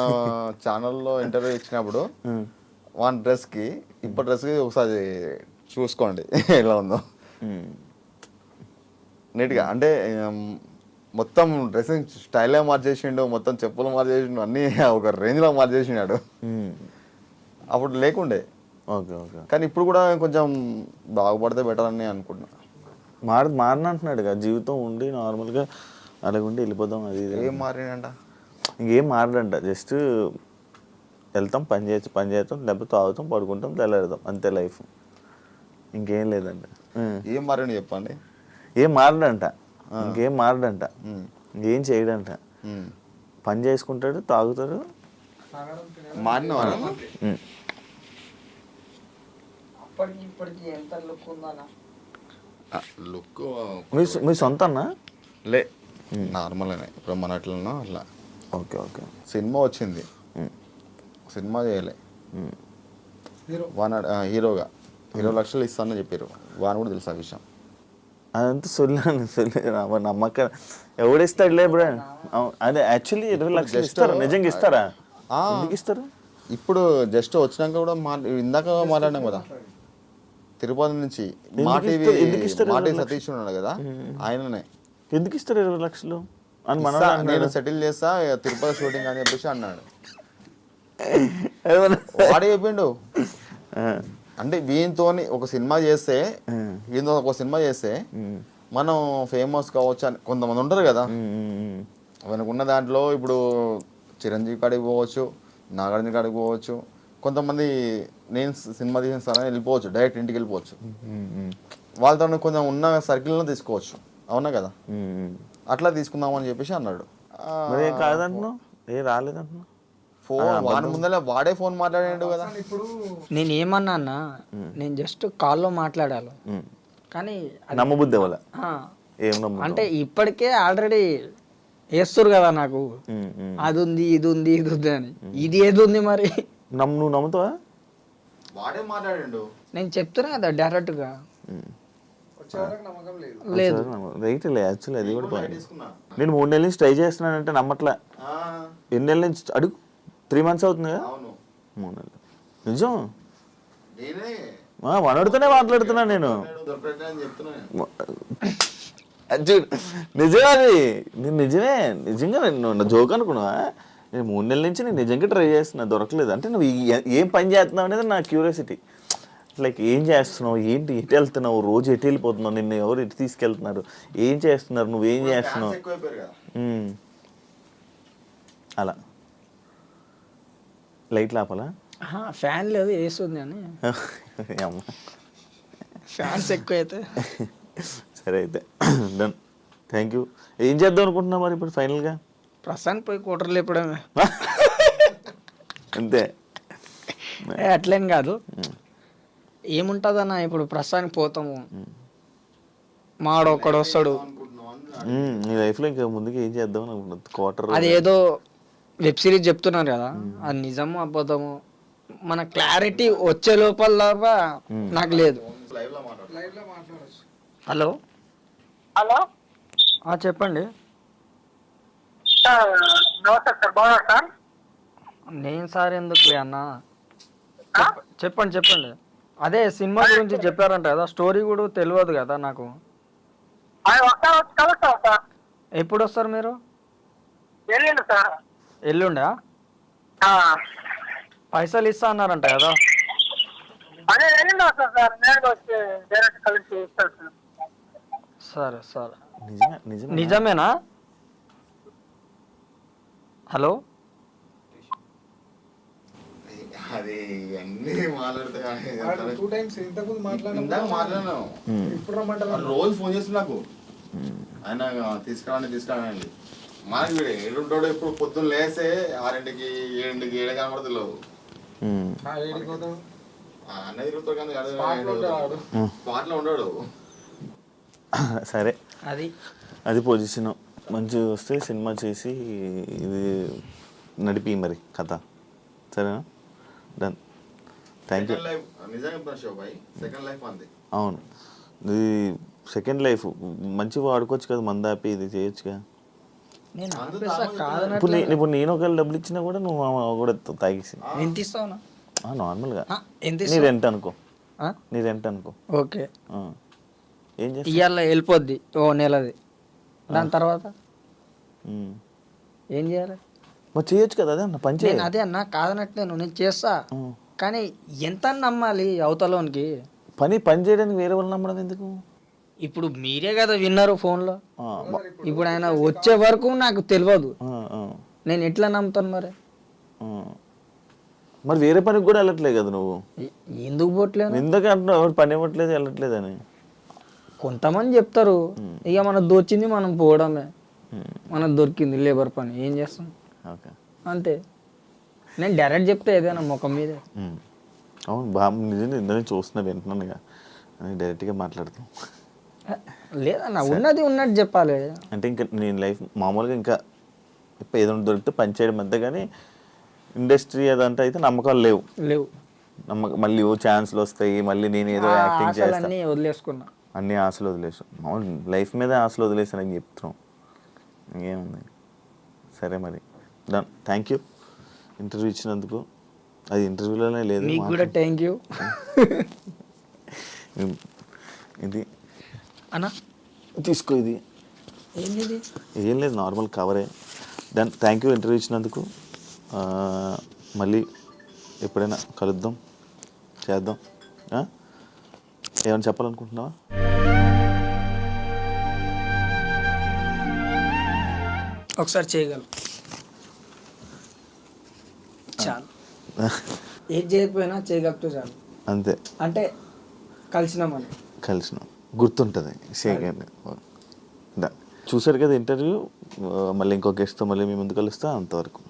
ఛానల్లో ఇంటర్వ్యూ ఇచ్చినప్పుడు వన్ డ్రెస్కి ఇప్పుడు డ్రెస్కి ఒకసారి చూసుకోండి ఎలా ఉందో నీట్గా. అంటే మొత్తం డ్రెస్సింగ్ స్టైలే మార్చేసిండు, మొత్తం చెప్పులు మార్చేసిండు, అన్నీ ఒక రేంజ్లో మార్చేసినాడు. అప్పుడు లేకుండే. Okay okay. కానీ ఇప్పుడు కూడా కొంచెం బాగుపడితే బెటర్ అని అనుకుంటున్నా. మారినంటున్నాడు కదా, జీవితం ఉండి నార్మల్గా అలాగుండి వెళ్ళిపోదాం. అది ఏం మారినంట? ఇంకేం మారడంట. జస్ట్ వెళ్తాం, పని చేస్తాం, లేకపోతే తాగుతాం, పడుకుంటాం, తెల్లారుతాం, అంతే లైఫ్. ఇంకేం లేదంట. ఏం మారిండు చెప్పండి? ఏం మారడంట, ఇంకేం మారడంట, ఇంకేం చేయడంట. పని చేసుకుంటాడు, తాగుతాడు. మారిన లుక్ మీ సొంత అన్నా? లే, నార్మల్గానే ఇప్పుడు మన అట్లనో అట్లా. Okay okay. సినిమా వచ్చింది, సినిమా చేయలే, హీరోగా 20 లక్షలు ఇస్తానని చెప్పారు. వాని కూడా తెలుసు ఆ విషయం. అదంతా నమ్మక ఎవడిస్తాడులే బ్రో. అదే యాక్చువల్లీ 20 లక్షలు ఇస్తారా? నిజంగా ఇస్తారా? ఎందుకు ఇస్తారు? ఇప్పుడు జస్ట్ వచ్చినాక కూడా ఇందాక మాట్లాడినాం కదా, తిరుపతి నుంచి మాటి సతీష్ ఉన్నాడు కదా, ఆయననే. ఎందుకు ఇస్తారు 20 లక్షలు అని? నేను సెటిల్ చేస్తా తిరుపతి షూటింగ్ అని చెప్పేసి అన్నాడు. వాడే చెప్పిండు. అంటే వీనితో ఒక సినిమా చేస్తే మనం ఫేమస్ కావచ్చు అని కొంతమంది ఉంటారు కదా. మనకున్న దాంట్లో ఇప్పుడు చిరంజీవి కాడికి పోవచ్చు, నాగార్జున కాడికి పోవచ్చు, కొంతమంది నేను సినిమా తీసిన స్థానాన్ని వెళ్ళిపోవచ్చు, డైరెక్ట్ ఇంటికి వెళ్ళిపోవచ్చు. వాళ్ళతో కొంచెం ఉన్న సర్కిల్లో తీసుకోవచ్చు. అవునా కదా? అట్లా తీసుకుందామని చెప్పేసి అన్నాడు. కాదంటున్నావు? ఏ రాలేదంటున్నావు? ఫోన్ వాడి ముందర వాడే ఫోన్ మాట్లాడాడు కదా. నేను ఏమన్నా అన్నా, నేను జస్ట్ కాల్లో మాట్లాడాలి, కానీ నమ్మబుద్ధి వాళ్ళ అంటే ఇప్పటికే ఆల్రెడీ వేస్తారు కదా నాకు, అది ఉంది, ఇది ఉంది, ఇది ఉంది అని. ఇది ఏది ఉంది మరి? నువ్వు నమ్ముతావా? వాడే మాట్లాడిండు. నేను చెప్తున్నా కదా డైరెక్ట్గా. లేదు రైట్ లే యాక్చువల్లీ అది కూడా పాయింట్. తీసుకున్నా. నేను 3 నెలల నుంచి ట్రై చేస్తున్నానంటే నమ్మట్లే. ఎన్ని నెలల నుంచి అడుగు? 3 months అవుతుంది కదా. అవును 3 నెలలు నిజం. నేనే మనడితోనే మాట్లాడుతున్నా నేను. దొరకట్లే అని చెప్తున్నా. నిజమే అది. నేను నిజంగా నేను జోక్ అనుకున్నావా? నేను 3 నెలల నుంచి నేను నిజంగా ట్రై చేస్తున్నా, దొరకలేదు. అంటే నువ్వు ఏం పని చేస్తున్నావు అనేది నా క్యూరియాసిటీ. లైక్ ఏం చేస్తున్నావు, ఏంటి, ఎటు వెళ్తున్నావు, రోజు ఎటు వెళ్ళిపోతున్నావు, నిన్ను ఎవరు ఎటు తీసుకెళ్తున్నారు, ఏం చేస్తున్నారు, నువ్వేం చేస్తున్నావు, ఎక్కువైపోయారు కదా. అలా. లైట్లు ఆపాలా? ఫ్యాన్ లేదు, వేస్తుంది అని. అమ్మ ఫ్యాన్స్ ఎక్కువ అయితే. సరే అయితే డన్. Thank you. ఏం చేద్దాం అనుకుంటున్నావు మరి ఇప్పుడు ఫైనల్గా? ప్రస్తుతానికి పోయి కూటర్లు లేపడమే. అంతే. అట్లేం కాదు, ఏముంటుందన్న ఇప్పుడు ప్రస్తుతానికి పోతాము, మాడు ఒక్కడు వస్తాడు. నీ లైఫ్లో ఇంకా ముందుకు ఏం చేద్దాం అనుకుంటున్నావు? క్వార్టర్ అది ఏదో వెబ్ సిరీస్ చెప్తున్నారు కదా, అది నిజము అబద్ధము మన క్లారిటీ వచ్చే లోపల నాకు లేదు. హలో హలో చెప్పండి. నమస్తే సార్, బాగున్నారు సార్? నేను సార్ ఎందుకులే అన్న, చెప్పండి. అదే సినిమా గురించి చెప్పారంట కదా, స్టోరీ కూడా తెలియదు కదా నాకు. వస్తాను, వచ్చి కలుస్తాం సార్. ఎప్పుడు వస్తారు మీరు? వెళ్ళండి సార్. ఎల్లుండా? పైసలు ఇస్తా అన్నారంట కదా. అదే వెళ్ళండి వస్తాను సార్, నేను వచ్చి డైరెక్ట్ కలిసి ఇస్తాను సార్. సరే నిజమే. నిజమేనా? హలో అది అన్ని మాట్లాడినాను. రోజు ఫోన్ చేస్తున్నా నాకు, ఆయన తీసుకురాండి. మనకి వీడు ఏడుంటాడు, ఇప్పుడు పొద్దున్న లేస్తే 6ంటికి 7ంటికి 7 కనబడతలేవు. అన్న తిరుగుతాడు కానీ స్పాట్లో ఉండడు. సరే, అది పొజిషన్ మంచిగా వస్తే సినిమా చేసి ఇది నడిపి మరి కథ. సరేనా? డన్. Thank you. అవును, ఇది సెకండ్ లైఫ్ మంచిగా వాడుకోవచ్చు కదా, మందాపి ఇది చేయొచ్చుగా. ఇప్పుడు నేను ఒకవేళ డబ్బులు ఇచ్చినా కూడా నువ్వు కూడా తాగేసి ఎంత ఇస్తావునా? నార్మల్గా ఎంత నీ రెంట్ అనుకో. ఓకే, ఏం చేస్తా, ఇవాళ వెళ్ళిపోద్ది ఓ నెలది, దాని తర్వాత ఏం చేయాలి? మరి చేయొచ్చు కదా. అదే అన్న పని చేయాలి. అదే అన్న కాదనట్లేను, నేను చేస్తా, కానీ ఎంత నమ్మాలి అవతలోనికి? పని చేయడానికి వేరే వాళ్ళు నమ్మడం ఎందుకు? ఇప్పుడు మీరే కదా విన్నారు ఫోన్లో, ఇప్పుడు ఆయన వచ్చే వరకు నాకు తెలియదు, నేను ఎట్లా నమ్ముతాను మరి? మరి వేరే పనికి కూడా వెళ్ళట్లేదు కదా నువ్వు. ఎందుకు పోవట్లేదు? ఎందుకు అంటున్నావు ఎవరు పని ఇవ్వట్లేదు వెళ్ళట్లేదు అని? కొంతమంది చెప్తారు, ఇక మనకు దొచ్చింది మనం పోవడమే, మనకు దొరికింది లేబర్ పని, ఏం చేస్తాం అంతే. నేను డైరెక్ట్ చెప్తే ఏదైనా ముఖం మీదే. అవును, బాగా నిజంగా ఇందులో చూస్తున్నా వింటున్నాను ఇక డైరెక్ట్గా మాట్లాడతాం. లేదన్న, ఉన్నది ఉన్నట్టు చెప్పాలి. అంటే ఇంకా నేను లైఫ్ మామూలుగా ఇంకా ఏదైనా దొరికితే పని చేయడం అంతే, కానీ ఇండస్ట్రీ అదంతా అయితే నమ్మకాలు లేవు. మళ్ళీ ఛాన్స్లు వస్తాయి, మళ్ళీ నేను ఏదో యాక్టింగ్ చేస్తాను, వదిలేసుకున్నా, అన్ని ఆశలు వదిలేసాం. అవును, లైఫ్ మీద ఆశలు వదిలేసానని చెప్తున్నాం, ఇంకేముంది. సరే మరి డన్. థ్యాంక్ యూ ఇంటర్వ్యూ ఇచ్చినందుకు. అది ఇంటర్వ్యూలోనే లేదు. మీకు కూడా థ్యాంక్ యూ. ఇది అన్నా తీసుకో. ఇది ఏంది? ఏం లేదు, నార్మల్ కవరే. డన్. థ్యాంక్ యూ ఇంటర్వ్యూ ఇచ్చినందుకు. మళ్ళీ ఎప్పుడైనా కలుద్దాం, చేద్దాం. ఏమైనా చెప్పాలనుకుంటున్నావా? ఒకసారి చేయగలం, చాలు. ఏది చేయకపోయినా చేయగలిగితే చాలు, అంతే. అంటే కలిసినామని గుర్తుంటుంది. చూసారు కదా ఇంటర్వ్యూ. మళ్ళీ ఇంకో గెస్ట్తో మళ్ళీ మీ ముందు కలుస్తా. అంతవరకు